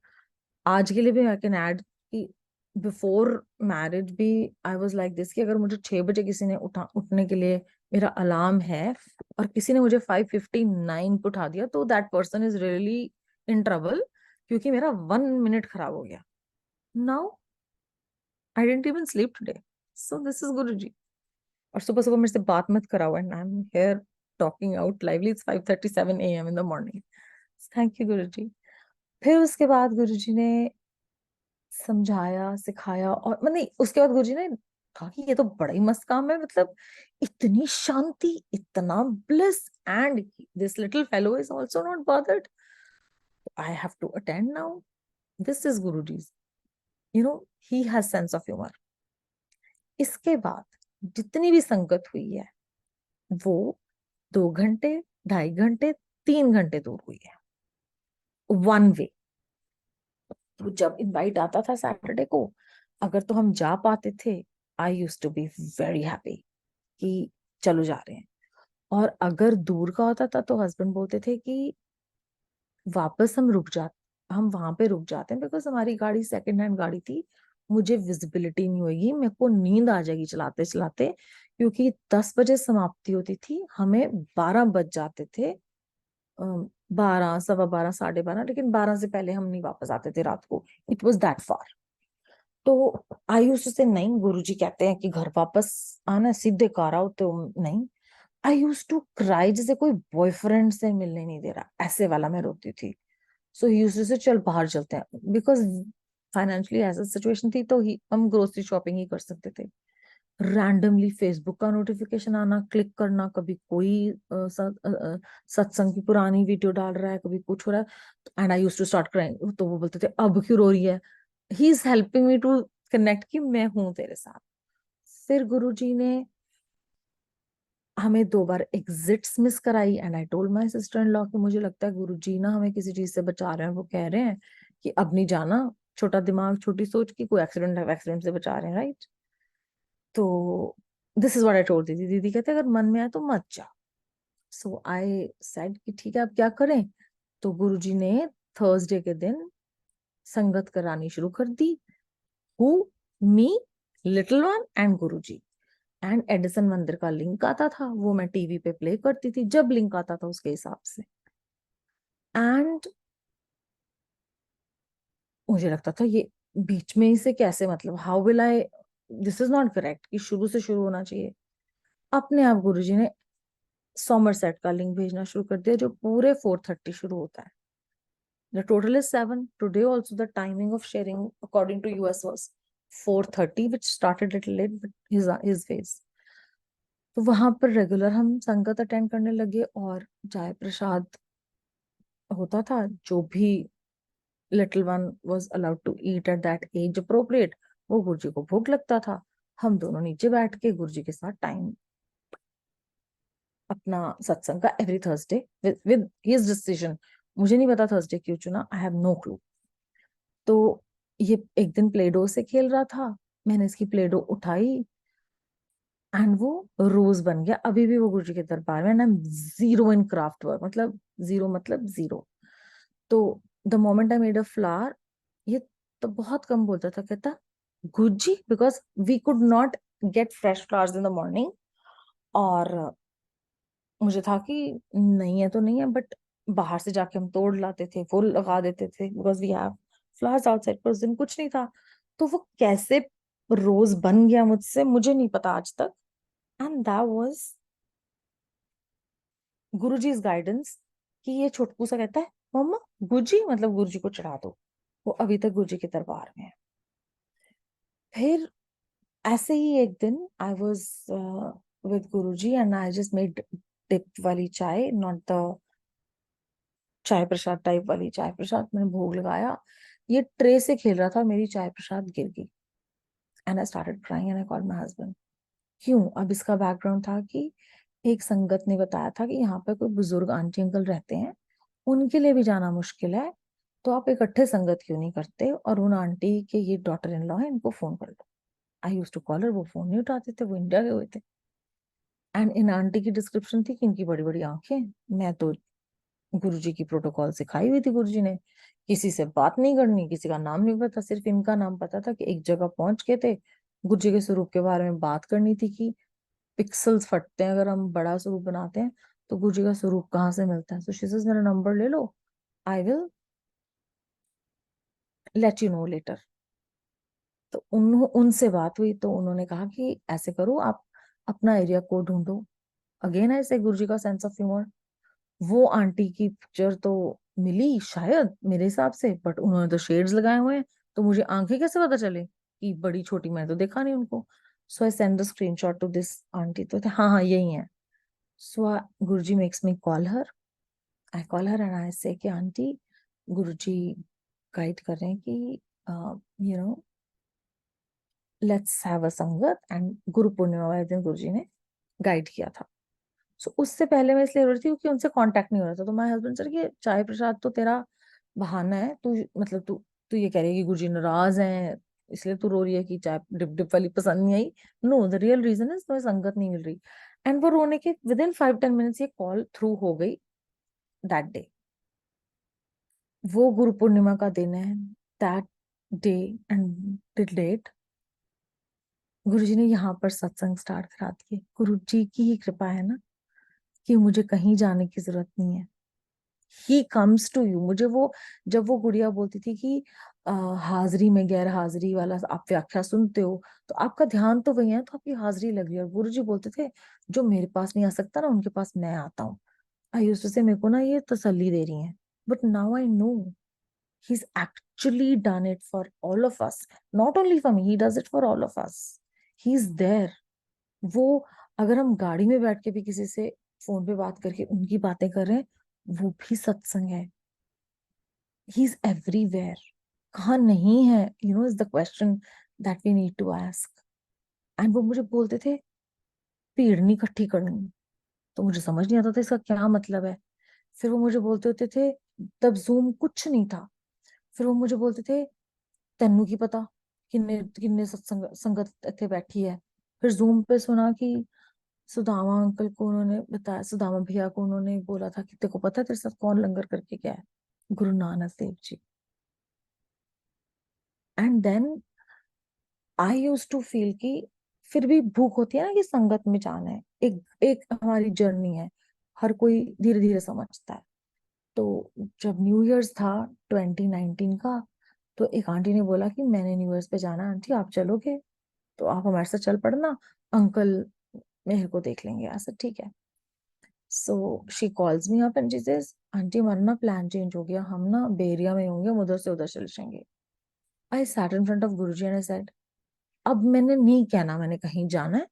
आज के लिए भी आई कैन ऐड कि बिफोर मैरिज भी आई वाज लाइक दिस, कि अगर मुझे 6 बजे किसी ने उठने के लिए, मेरा अलार्म है, और किसी ने मुझे 5:59 पे उठा दिया, तो that person is really in trouble, क्योंकि मेरा 1 मिनट खराब हो गया। Now I didn't even sleep today. So this is गुरु जी। और सुबह सुबह मेरे से बात मत कराओ, and I am here talking out lively. It's 5:37 AM in the morning. Thank you Guru जी। फिर उसके बाद गुरु जी ने समझाया सिखाया, और मतलब उसके बाद गुरुजी ने कहा कि ये तो बड़ा ही मस्त काम है, मतलब इतनी शांति, इतना bliss, and this little fellow is also not bothered. I have to attend now. This is Guruji, he has sense of humour. इसके बाद जितनी भी संगत हुई है, वो 2 घंटे, 2.5 घंटे, 3 घंटे दूर हुई है, वन वे। तो जब इनवाइट आता था सैटरडे को, अगर तो हम जा पाते थे, I use to be very happy कि चलो जा रहे हैं। और अगर दूर का होता था तो हस्बैंड बोलते थे कि वापस हम वहां पे रुक जाते हैं, बिकॉज हमारी गाड़ी सेकंड हैंड गाड़ी थी। मुझे विजिबिलिटी नहीं होगी, मेरे को नींद आ जाएगी चलाते चलाते, क्योंकि 10 बजे समाप्ति होती थी, हमें 12 बज जाते थे। 12, सवा 12, साढ़े 12, लेकिन 12 से पहले हम नहीं वापस आते थे रात को। It was that far. तो आई यूज्ड टू से नहीं, गुरुजी कहते हैं कि घर वापस आना है, सीधे कार आओ, तो नहीं। आई यूज टू क्राई, जैसे कोई बॉयफ्रेंड से मिलने नहीं दे रहा, ऐसे वाला मैं रोती थी। सो ही यूज्ड टू से चल बाहर चलते हैं, बिकॉज फाइनेंशियली ऐसा सिचुएशन थी, तो हम ग्रोसरी शॉपिंग ही कर सकते थे। रैंडमली फेसबुक का नोटिफिकेशन आना, क्लिक करना, कभी कोई सत्संग की पुरानी वीडियो डाल रहा है, कभी कुछ हो रहा है, and I use to start crying. तो वो बोलते थे अब क्यों रो रही है, he is helping me to connect कि मैं हूं तेरे साथ। फिर गुरुजी ने हमें 2 बार एग्जिट्स मिस कराई, and I told my sister in law कि मुझे लगता है गुरुजी ना हमें किसी चीज से बचा रहे हैं, वो कह रहे हैं कि अब नहीं जाना, छोटा दिमाग छोटी सोच की, कोई एक्सीडेंट से बचा रहे हैं, राइट। तो this is what I told दीदी। दीदी कहते अगर मन में आए तो मत जा। सो आई सेड कि ठीक है, अब क्या करें। तो गुरुजी ने थर्सडे के दिन संगत करानी शुरू कर दी। Who, me, little one and Guruji. And Edison Mandir का लिंक आता था, वो मैं टीवी पे प्ले करती थी जब लिंक आता था उसके हिसाब से। एंड मुझे लगता था ये बीच में ही से कैसे, मतलब how will I, this is not correct कि शुरू से शुरू होना चाहिए। अपने आप गुरुजी ने सॉमरसेट का लिंक भेजना शुरू कर दिया, जो पूरे 4:30 शुरू होता है। The total is 7. Today also the timing of sharing according to US was 4:30, which started a little late, but his ways. तो वहां पर रेगुलर हम संगत अटेंड करने लगे, और चाय प्रसाद होता था, जो भी little one was allowed to eat at that age appropriate, वो गुरुजी को भूख लगता था। हम दोनों नीचे बैठ के गुरुजी के साथ टाइम अपना सत्संग का every Thursday with his decision. मुझे नहीं पता थर्सडे क्यों चुना, आई हैव नो क्लू। तो ये एक दिन प्ले डो से खेल रहा था, मैंने इसकी प्ले डो उठाई, एंड वो रोज बन गया। अभी भी वो गुरुजी के दरबार में, and I am zero in craft work, मतलब जीरो मतलब जीरो। तो the moment I made a flower, ये तो बहुत कम बोलता था, कहता Guruji, because we could not get fresh flowers in the morning. और मुझे था कि नहीं है तो नहीं है, बट बाहर से जाके हम तोड़ लाते थे, वो लगा देते थे, because we have flowers outside. पर उस दिन कुछ नहीं था, तो वो कैसे रोज बन गया मुझसे, मुझे नहीं पता आज तक। And that was Guruji's guidance, कि ये छोटकू सा कहता है मम्मा गुरुजी, मतलब गुरुजी को चढ़ा दो। वो अभी तक गुरुजी के दरबार में है। फिर ऐसे ही एक दिन I was with Guruji, and I just made dip वाली चाय, नॉट द चाय प्रसाद टाइप वाली चाय प्रसाद। मैंने भोग लगाया, ये ट्रे से खेल रहा था, मेरी चाय प्रसाद गिर गई, and I started crying, and I called my husband. क्यों? अब इसका बैकग्राउंड था कि एक संगत ने बताया था कि यहाँ पे कोई बुजुर्ग आंटी अंकल रहते हैं, उनके लिए भी जाना मुश्किल है, तो आप इकट्ठे संगत क्यों नहीं करते, और उन आंटी के ये डॉटर इन लॉ है, इनको फोन कर लो। आई यूज टू कॉल हर, वो फोन नहीं उठाते थे, वो इंडिया गए हुए थे। एंड इन आंटी की डिस्क्रिप्शन थी कि इनकी बड़ी बड़ी आंखें। मैं तो गुरुजी की प्रोटोकॉल सिखाई हुई थी, गुरुजी ने किसी से बात नहीं करनी, किसी का नाम नहीं पता, सिर्फ इनका नाम पता था कि एक जगह पहुंच गए थे, गुरुजी के स्वरूप के बारे में बात करनी थी कि पिक्सल्स फटते हैं अगर हम बड़ा स्वरूप बनाते हैं, तो गुरुजी का स्वरूप कहाँ से मिलता है। सो शी सेज मेरा नंबर ले लो, I will let you know later. तो उनसे बात हुई, तो उन्होंने कहा कि ऐसे करो, आप अपना एरिया कोड ढूंढो। अगेन ऐसे गुरुजी का सेंस ऑफ ह्यूमर। वो आंटी की पिक्चर तो मिली शायद मेरे हिसाब से, बट उन्होंने तो शेड्स लगाए हुए हैं, तो मुझे आंखें कैसे पता चले कि बड़ी छोटी, मैंने तो देखा नहीं उनको। So I send the screenshot to this aunty, तो हाँ हाँ यही है। So Guruji makes me call her, I call her and I say कि आंटी, गुरुजी गाइड कर रहे हैं कि you know let's have a sangat, and Guru Purnima वाले दिन गुरुजी ने गाइड किया था। सो उससे पहले मैं इसलिए रो रही थी क्योंकि उनसे कांटेक्ट नहीं हो रहा था। तो माय हस्बैंड सर, कि चाय प्रसाद तो तेरा बहाना है, तू मतलब तू ये कह रही है कि गुरुजी नाराज हैं, इसलिए तू रो रही है कि चाय डिप डिप वाली पसंद नहीं आई। No, the real reason is तुम्हें संगत नहीं मिल रही। एंड वो रोने के विद इन 5-10 मिनट्स ये कॉल थ्रू हो गई दैट डे। वो गुरु पूर्णिमा का दिन है, दैट डे एंड डेट गुरु जी ने यहाँ पर सत्संग स्टार्ट करा दिए। गुरु जी की ही कृपा है ना कि मुझे कहीं जाने की जरूरत नहीं है। He comes to you. मुझे वो, जब वो गुड़िया बोलती थी कि हाजिरी में गैर हाजिरी वाला आप व्याख्या सुनते हो, तो आपका ध्यान तो वही है, तो आपकी हाजिरी लगी। और गुरु जी बोलते थे जो मेरे पास नहीं आ सकता ना, उनके पास मैं आता हूँ। आई यूज्ड टू से मेरे को ना ये तसल्ली दे रही है, but now I know he's actually done it for all of us, not only for me, he does it for all of us. He's there. वो अगर हम गाड़ी में बैठ के भी किसी से फोन पे बात करके उनकी बातें कर रहे हैं, वो भी सत्संग है। He is everywhere. कहाँ नहीं है, you know, is the question that we need to ask. And वो मुझे बोलते थे भीड़ नहीं इकट्ठी करनी, तो मुझे समझ नहीं आता था इसका क्या मतलब है। फिर वो मुझे बोलते होते थे, तब जूम कुछ नहीं था, फिर वो मुझे बोलते थे तेनू की पता किन्ने किन्ने सत्संग संगत इतने बैठी है। फिर जूम पे सुना कि सुदामा अंकल को उन्होंने बताया, सुदामा भैया को उन्होंने बोला था कि तेरे को पता है तेरे साथ कौन लंगर करके गया है? Guru Nanak Dev ji. And then I use to feel कि फिर भी भूख होती है ना कि संगत में जाना है। एक एक हमारी जर्नी है, हर कोई धीरे धीरे समझता है। तो जब न्यू ईयर्स था 2019 का, तो एक आंटी ने बोला कि मैंने न्यू ईयर्स पे जाना है, आंटी आप चलोगे? तो आप हमारे साथ चल पड़ना, अंकल मेहर को देख लेंगे। ऐसा ठीक है। So she calls me up and she says aunty हमारा ना प्लान चेंज हो गया, हम ना बेरिया में होंगे, हम उधर से उधर चले जाएंगे। I sat in front of Guruji and I said अब मैंने नहीं कहना मैंने कहीं जाना है,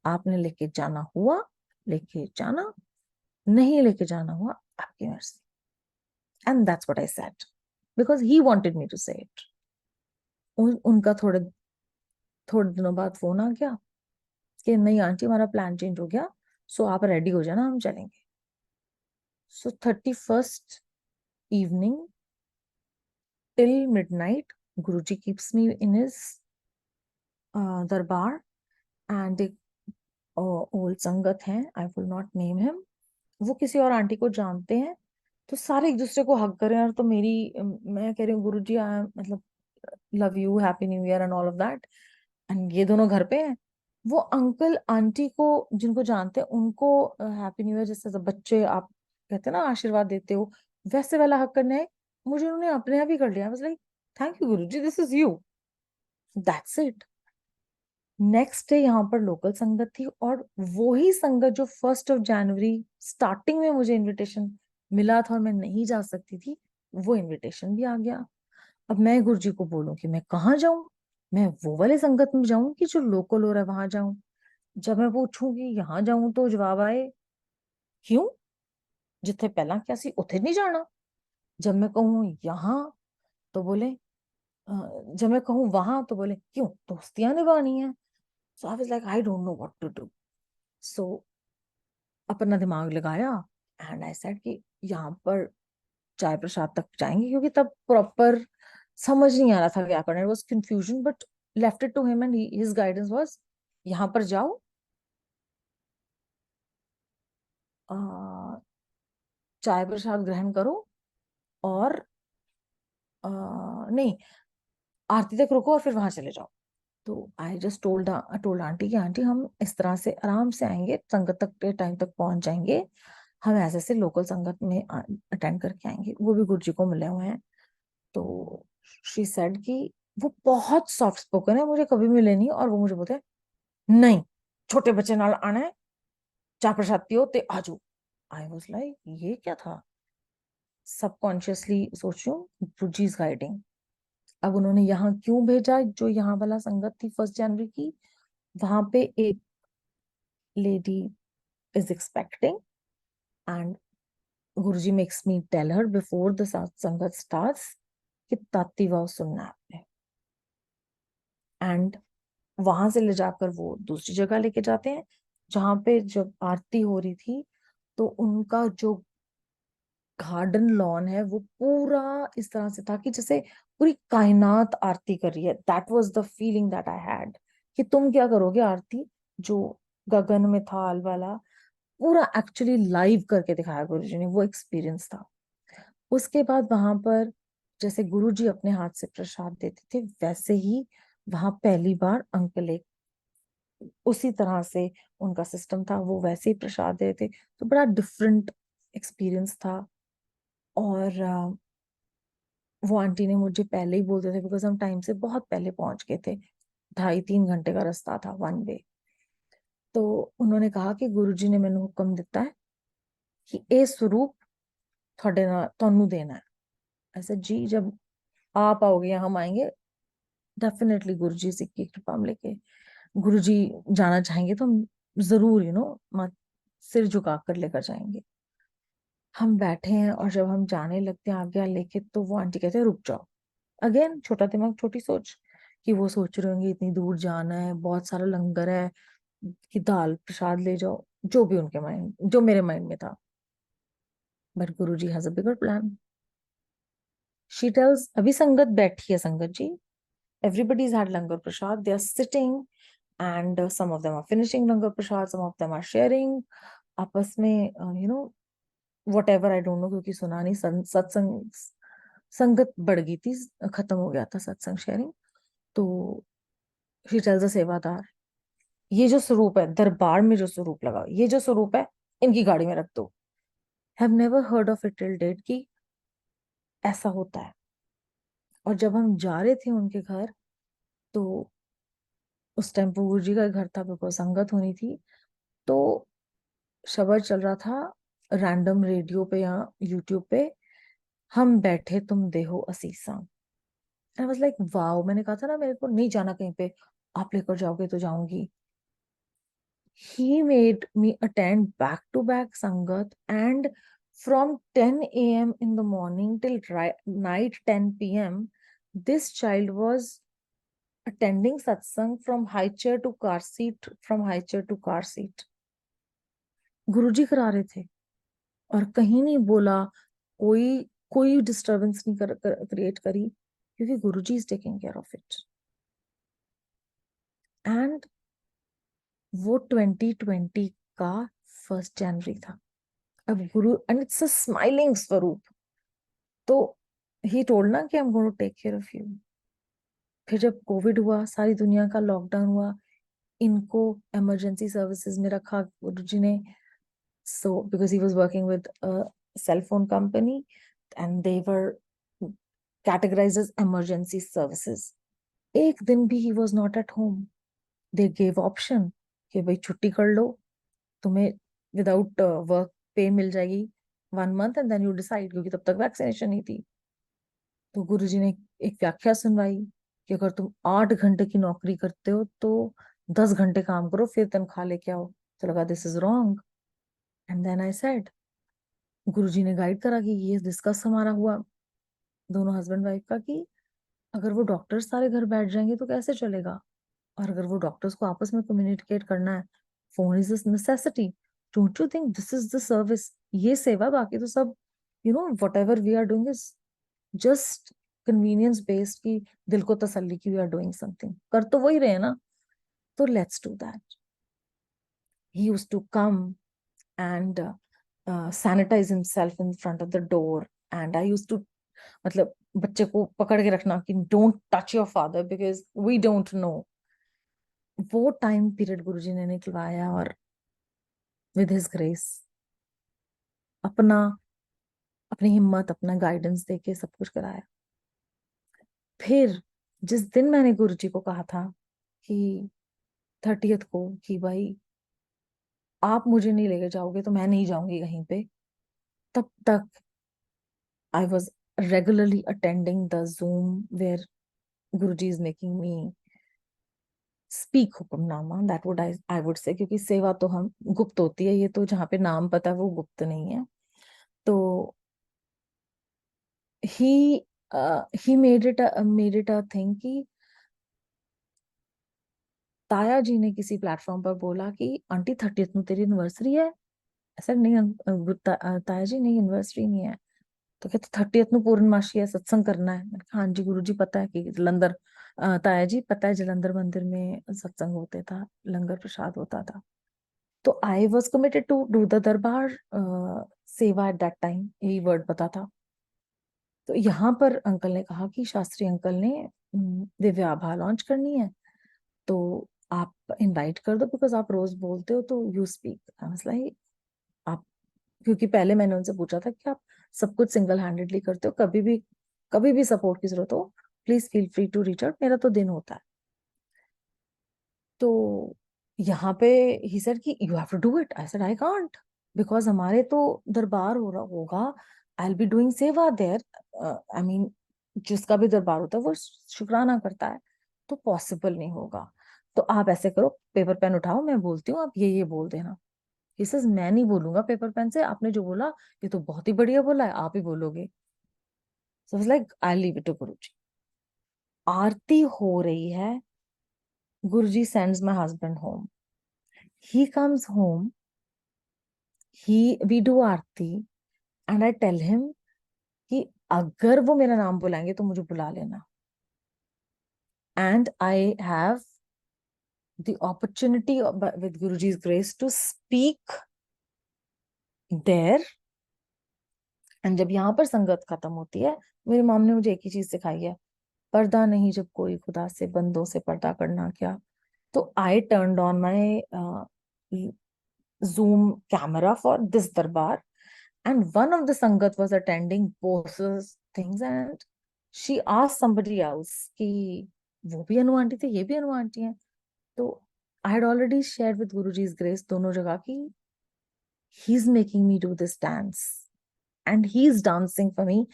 आपने लेके जाना हुआ लेके जाना, नहीं लेके जाना हुआ आपकी मर्जी। And that's what I said because he wanted me to say it. उनका थोड़े थोड़े दिनों बाद फोन आ गया कि नहीं आंटी हमारा प्लान चेंज हो गया, सो आप रेडी हो जाना हम चलेंगे। सो 31st evening till midnight Guruji keeps me in his दरबार। एंड एक ओल्ड संगत है, I will not name him, वो किसी और आंटी को जानते हैं, तो सारे एक दूसरे को हक करें। और तो मेरी मैं कह रही हूँ गुरु जी मतलब love you, happy new year and all of that. And ये दोनों घर पे हैं। वो अंकल आंटी को जिनको जानते हैं उनको हैप्पी न्यू ईयर जैसे सब बच्चे आप कहते हैं ना आशीर्वाद देते हो, वैसे वाला हक करना है। मुझे उन्होंने अपने आप ही कर लिया। Like thank you Guru ji, this is you, that's it. Next day यहाँ पर लोकल संगत थी, और वो ही संगत जो 1 जनवरी स्टार्टिंग में मुझे इनविटेशन मिला था और मैं नहीं जा सकती थी, वो इनविटेशन भी आ गया। अब मैं गुरु जी को बोलूं कि मैं कहाँ जाऊं, मैं वो वाले संगत में जाऊं कि जो लोकल हो रहा है वहां जाऊं? जब मैं पूछूं कि यहाँ जाऊं तो जवाब आए क्यों, जिथे पहला क्या सी उथे नहीं जाना। जब मैं कहूँ यहाँ तो बोले जब मैं कहूँ वहां तो बोले क्यों, दोस्तियां निभानी है। So I was like I don't know what to do. So अपना दिमाग लगाया एंड आई सेड कि यहाँ पर चाय प्रसाद तक जाएंगे, क्योंकि तब प्रॉपर समझ नहीं आ रहा था क्या करना। It was confusion but left it to him and his guidance was यहाँ पर जाओ, चाय प्रसाद ग्रहण करो, और नहीं, आरती तक रुको और फिर वहां चले जाओ। तो आई जस्ट टोल्ड आंटी कि आंटी हम इस तरह से आराम से आएंगे, संगत तक के टाइम तक पहुंच जाएंगे, हम ऐसे ऐसे लोकल संगत में अटेंड करके आएंगे, वो भी गुरु जी को मिले हुए हैं। तो शी सेड कि वो बहुत सॉफ्ट स्पोकन है, मुझे कभी मिले नहीं, और वो मुझे बोलते हैं नहीं छोटे बच्चे नाल आना है, चाय प्रसाद पियो ते आजो। आई वाज लाइक ये क्या था? सबकॉन्शियसली सोच रही हूँ गुरु जी इज गाइडिंग। अब उन्होंने यहाँ क्यों भेजा, जो यहाँ वाला संगत थी 1 जनवरी की, वहां पे एक lady is expecting, and Guruji makes me tell her before the sangat starts कि ताती वाव सुनना है आपने। एंड वहां से ले जाकर वो दूसरी जगह लेके जाते हैं, जहां पे जब आरती हो रही थी तो उनका जो गार्डन लॉन है वो पूरा इस तरह से था कि जैसे पूरी कायनात आरती कर रही है। That was the feeling that I had कि तुम क्या करोगे आरती, जो गगन में थाल वाला पूरा एक्चुअली लाइव करके दिखाया गुरुजी ने, वो एक्सपीरियंस था। उसके बाद वहां पर जैसे गुरुजी अपने हाथ से प्रसाद देते थे, वैसे ही वहां पहली बार अंकल एक उसी तरह से उनका सिस्टम था, वो वैसे ही प्रसाद दे रहे थे। तो बड़ा डिफरेंट एक्सपीरियंस था। और वो आंटी ने मुझे पहले ही बोलते थे, बिकॉज हम टाइम से बहुत पहले पहुंच गए थे, 2.5-3 घंटे का रास्ता था वन वे। तो उन्होंने कहा कि गुरुजी ने मैंने हुक्म दिता है कि ए स्वरूप थोड़े ना तोनू देना है। ऐसे जी जब आप आओगे या हम आएंगे, डेफिनेटली गुरुजी से की कृपा में लेके गुरुजी जाना चाहेंगे तो हम जरूर मत सिर झुका कर लेकर जाएंगे। हम बैठे हैं और जब हम जाने लगते हैं आज्ञा लेके, तो वो आंटी कहते हैं रुक जाओ। अगेन छोटा दिमाग छोटी सोच, कि वो सोच रहे होंगे इतनी दूर जाना है, बहुत सारा लंगर है, कि दाल प्रसाद ले जाओ, जो भी उनके माइंड, जो मेरे माइंड में था। But Guruji has a bigger plan. She tells अभी संगत बैठी है, संगत जी, everybody's had langar prasad, they are sitting, and some of them are finishing langar prasad, some of them are sharing आपस में, whatever, I don't know, क्योंकि सुना नहीं। सत्संग संगत बढ़ गई थी, खत्म हो गया था सत्संग शेयरिंग। तो शी टेल्स द सेवादार, ये जो स्वरूप है दरबार में, जो स्वरूप लगा, ये जो स्वरूप है, इनकी गाड़ी में रख दो। Have never heard of it till date कि ऐसा होता है। और जब हम जा रहे थे उनके घर, तो उस टाइम गुरु जी का घर था, बिकॉज संगत होनी थी। तो शब्द चल रहा था रैंडम रेडियो पे या यूट्यूब पे, हम बैठे तुम देहो असीसा। आई वाज लाइक वाओ, मैंने कहा था ना मेरे को नहीं जाना कहीं पे, आप लेकर जाओगे तो जाऊंगी। He made me attend back to back Sangat, and from 10 a.m. in the morning till night 10 p.m., this child was attending satsang from high chair to car seat, from high chair to car seat. गुरुजी करा रहे थे, और कहीं नहीं बोला, कोई कोई disturbance नहीं क्रिएट करी, क्योंकि Guruji is taking care of it. And वो 2020 का 1 जनवरी था। अब गुरु, एंड इट्स अ स्माइलिंग स्वरूप। तो ही टोल्ड ना कि I am going to take care of you. फिर जब कोविड हुआ, सारी दुनिया का लॉकडाउन हुआ, इनको इमरजेंसी सर्विसेज में रखा गुरुजी ने। So because he was working with cell phone company, and they were categorized as emergency services. एक दिन भी ही was not at home. They gave option कि भाई छुट्टी कर लो, तुम्हें विदाउट वर्क पे मिल जाएगी 1 month, and then you decide, क्योंकि तब तक वैक्सीनेशन ही थी। तो गुरुजी ने एक व्याख्या सुनवाई कि अगर तुम 8 घंटे की नौकरी करते हो तो 10 घंटे काम करो, फिर तनख्वाह लेके आओ। तो लगा this is wrong. And then I said, Guruji ने गाइड करा कि ये डिस्कस हमारा हुआ दोनों हस्बैंड वाइफ का, कि अगर वो डॉक्टर्स सारे घर बैठ जाएंगे तो कैसे चलेगा। और अगर वो डॉक्टर्स को आपस में कम्युनिकेट करना है, phone is this necessity. Don't you think this is the service, ये सेवा, बाकी तो सब whatever we are doing is just convenience based, की दिल को तसल्ली की वी आर डूइंग समथिंग, कर तो वही रहे ना, तो let's do that. He used to come and sanitize himself in front of the door, and I used to, मतलब बच्चे को पकड़ के रखना कि don't touch your father, because we don't know. वो टाइम पीरियड गुरुजी ने निकलवाया, और विद हिज ग्रेस, अपना अपनी हिम्मत, अपना गाइडेंस देके सब कुछ कराया। फिर जिस दिन मैंने गुरुजी को कहा था कि 30th को, कि भाई आप मुझे नहीं लेके जाओगे तो मैं नहीं जाऊंगी कहीं पे, तब तक I was regularly attending the Zoom where Guruji is making me speak hukamnama, that would I would say, क्योंकि सेवा तो हम गुप्त होती है, ये तो जहाँ पे नाम पता है वो गुप्त नहीं है। तो he he made it a thing कि ताया जी ने किसी प्लेटफॉर्म पर बोला कि आंटी 30th में तेरी एनिवर्सरी है। ऐसा नहीं, ताया जी नहीं, एनिवर्सरी नहीं है। तो कहते 30th में पूर्णमासी है, सत्संग करना है। मैंने कहा हाँ जी गुरु जी पता है कि जलंधर, ताया जी पता है जलंधर मंदिर में सत्संग होते था, लंगर प्रसाद होता था। तो I was committed to do the darbar seva at that time, यही वर्ड पता था। तो यहाँ पर अंकल ने कहा कि शास्त्री अंकल ने दिव्य आभा लॉन्च करनी है, तो आप इनवाइट कर दो, बिकॉज आप रोज बोलते हो तो you speak. I was like, आप, क्योंकि पहले मैंने उनसे पूछा था कि आप सब कुछ सिंगल हैंडेडली करते हो, कभी भी सपोर्ट की जरूरत हो please feel free to reach out, मेरा तो दिन होता है। तो यहाँ पे ही सेड कि you have to do it. I said I can't, because हमारे तो दरबार हो रहा होगा, I will be doing seva there. I mean, जिसका भी दरबार होता है वो शुक्राना करता है, तो पॉसिबल नहीं होगा। तो आप ऐसे करो, पेपर पेन उठाओ, मैं बोलती हूँ, आप ये बोल देना। ही सेज मैं नहीं बोलूंगा पेपर पेन से, आपने जो बोला ये तो बहुत ही बढ़िया बोला है, आप ही बोलोगे। So like I leave it to Guruji. आरती हो रही है, Guruji sends my husband home. He comes home, he we do aarti, and I tell him कि अगर वो मेरा नाम बुलाएंगे तो मुझे बुला लेना, and I have the opportunity with Guruji's grace to speak there. And जब यहाँ पर संगत खत्म होती है, मेरी मॉम ने मुझे एक ही चीज सिखाई है, पर्दा नहीं जब कोई खुदा से, बंदों से पर्दा करना क्या। तो I turned on my Zoom camera for this darbar, and one of the sangat was attending both things, and she asked somebody else कि वो भी अनु आंटी थे, ये भी अनु आंटी हैं। तो I had already shared with Guruji's grace दोनों जगह की he's making me do this dance and he's dancing for me।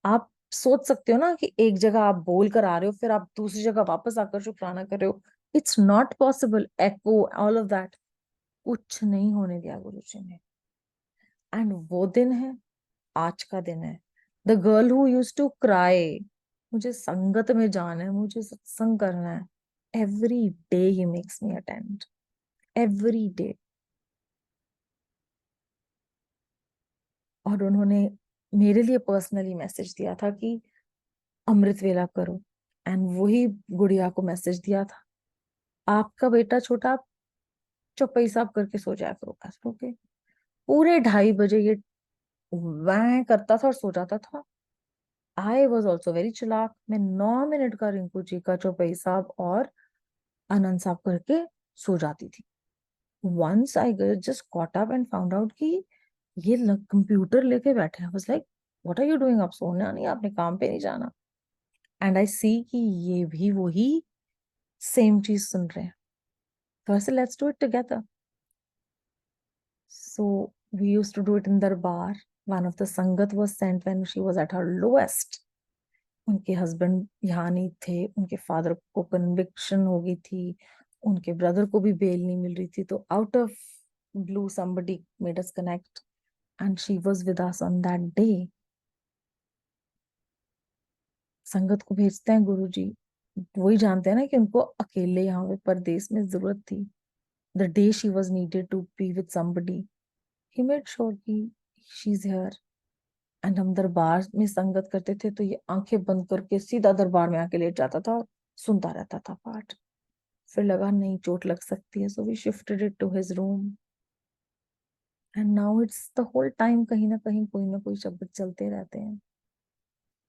आप सोच सकते हो ना कि एक जगह आप बोल कर आ रहे हो, फिर आप दूसरी जगह वापस आकर शुक्राना कर रहे हो, it's not possible. Echo all of that कुछ नहीं होने दिया गुरुजी ने। एंड वो दिन है, आज का दिन है। The girl who use to cry, मुझे संगत में जाना है, मुझे सत्संग करना है, every day he makes me attend, every day. और उन्होंने मेरे लिए पर्सनली मैसेज दिया था कि अमृत वेला करो, एंड वही गुड़िया को मैसेज दिया था, आपका बेटा छोटा, आप चौपाई साहब करके सो जाया करो बस, ओके। पूरे 2:30 बजे ये वह करता था और सो जाता था। आई वॉज ऑल्सो वेरी चालाक, मैं 9 मिनट का रिंकू जी का चौपाई साहब और आनंद साहब करके सो जाती थी। Once I just caught up and found out कि ये कंप्यूटर लेके बैठे हैं, was like what are you doing, आप सोना नहीं, आपने काम पे नहीं जाना। एंड आई सी कि ये भी वही सेम चीज सुन रहे हैं, तो ऐसे let's do it together. So we use to do it in darbar. One of the sangat was sent when she was at her lowest. उनके हस्बैंड यहाँ नहीं थे, उनके फादर को कन्विक्शन हो गई थी, उनके ब्रदर को भी बेल नहीं मिल रही थी, तो out of blue somebody made us connect and she was with us on that day। संगत को भेजते हैं गुरुजी, वही जानते हैं ना कि उनको अकेले यहाँ पे परदेश में जरूरत थी। The day she was needed to be with somebody, he made sure कि she's here। एंड हम दरबार में संगत करते थे तो ये आंखें बंद करके सीधा दरबार में आके लेट जाता था और सुनता रहता था पाठ। फिर लगा नहीं, चोट लग सकती है, so we shifted it to his room. And now it's the whole time, कहीं ना कोई शब्द चलते रहते हैं,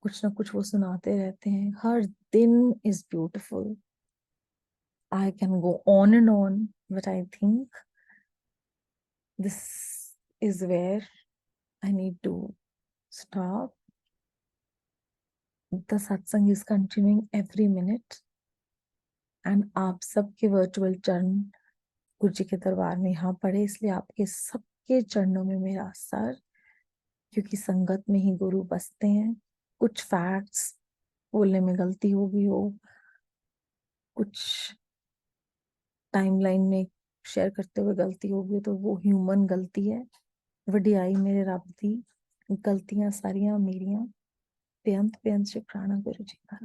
कुछ ना कुछ वो सुनाते रहते हैं, हर दिन is beautiful. I can go on and on, but I think this is where I need to stop. The satsang is continuing every minute, and आप सबके वर्चुअल चरण गुरु जी के दरबार में यहाँ पड़े, इसलिए आपके सबके चरणों में मेरा सर, क्योंकि संगत में ही गुरु बसते हैं। कुछ फैक्ट्स बोलने में गलती हो गई हो, कुछ टाइमलाइन में शेयर करते हुए गलती हो गई, तो वो ह्यूमन गलती है। वडियाई मेरे रब दी, गलतियां सारियां मेरियां। बेअंत बेअंत शुक्राना गुरु जी का।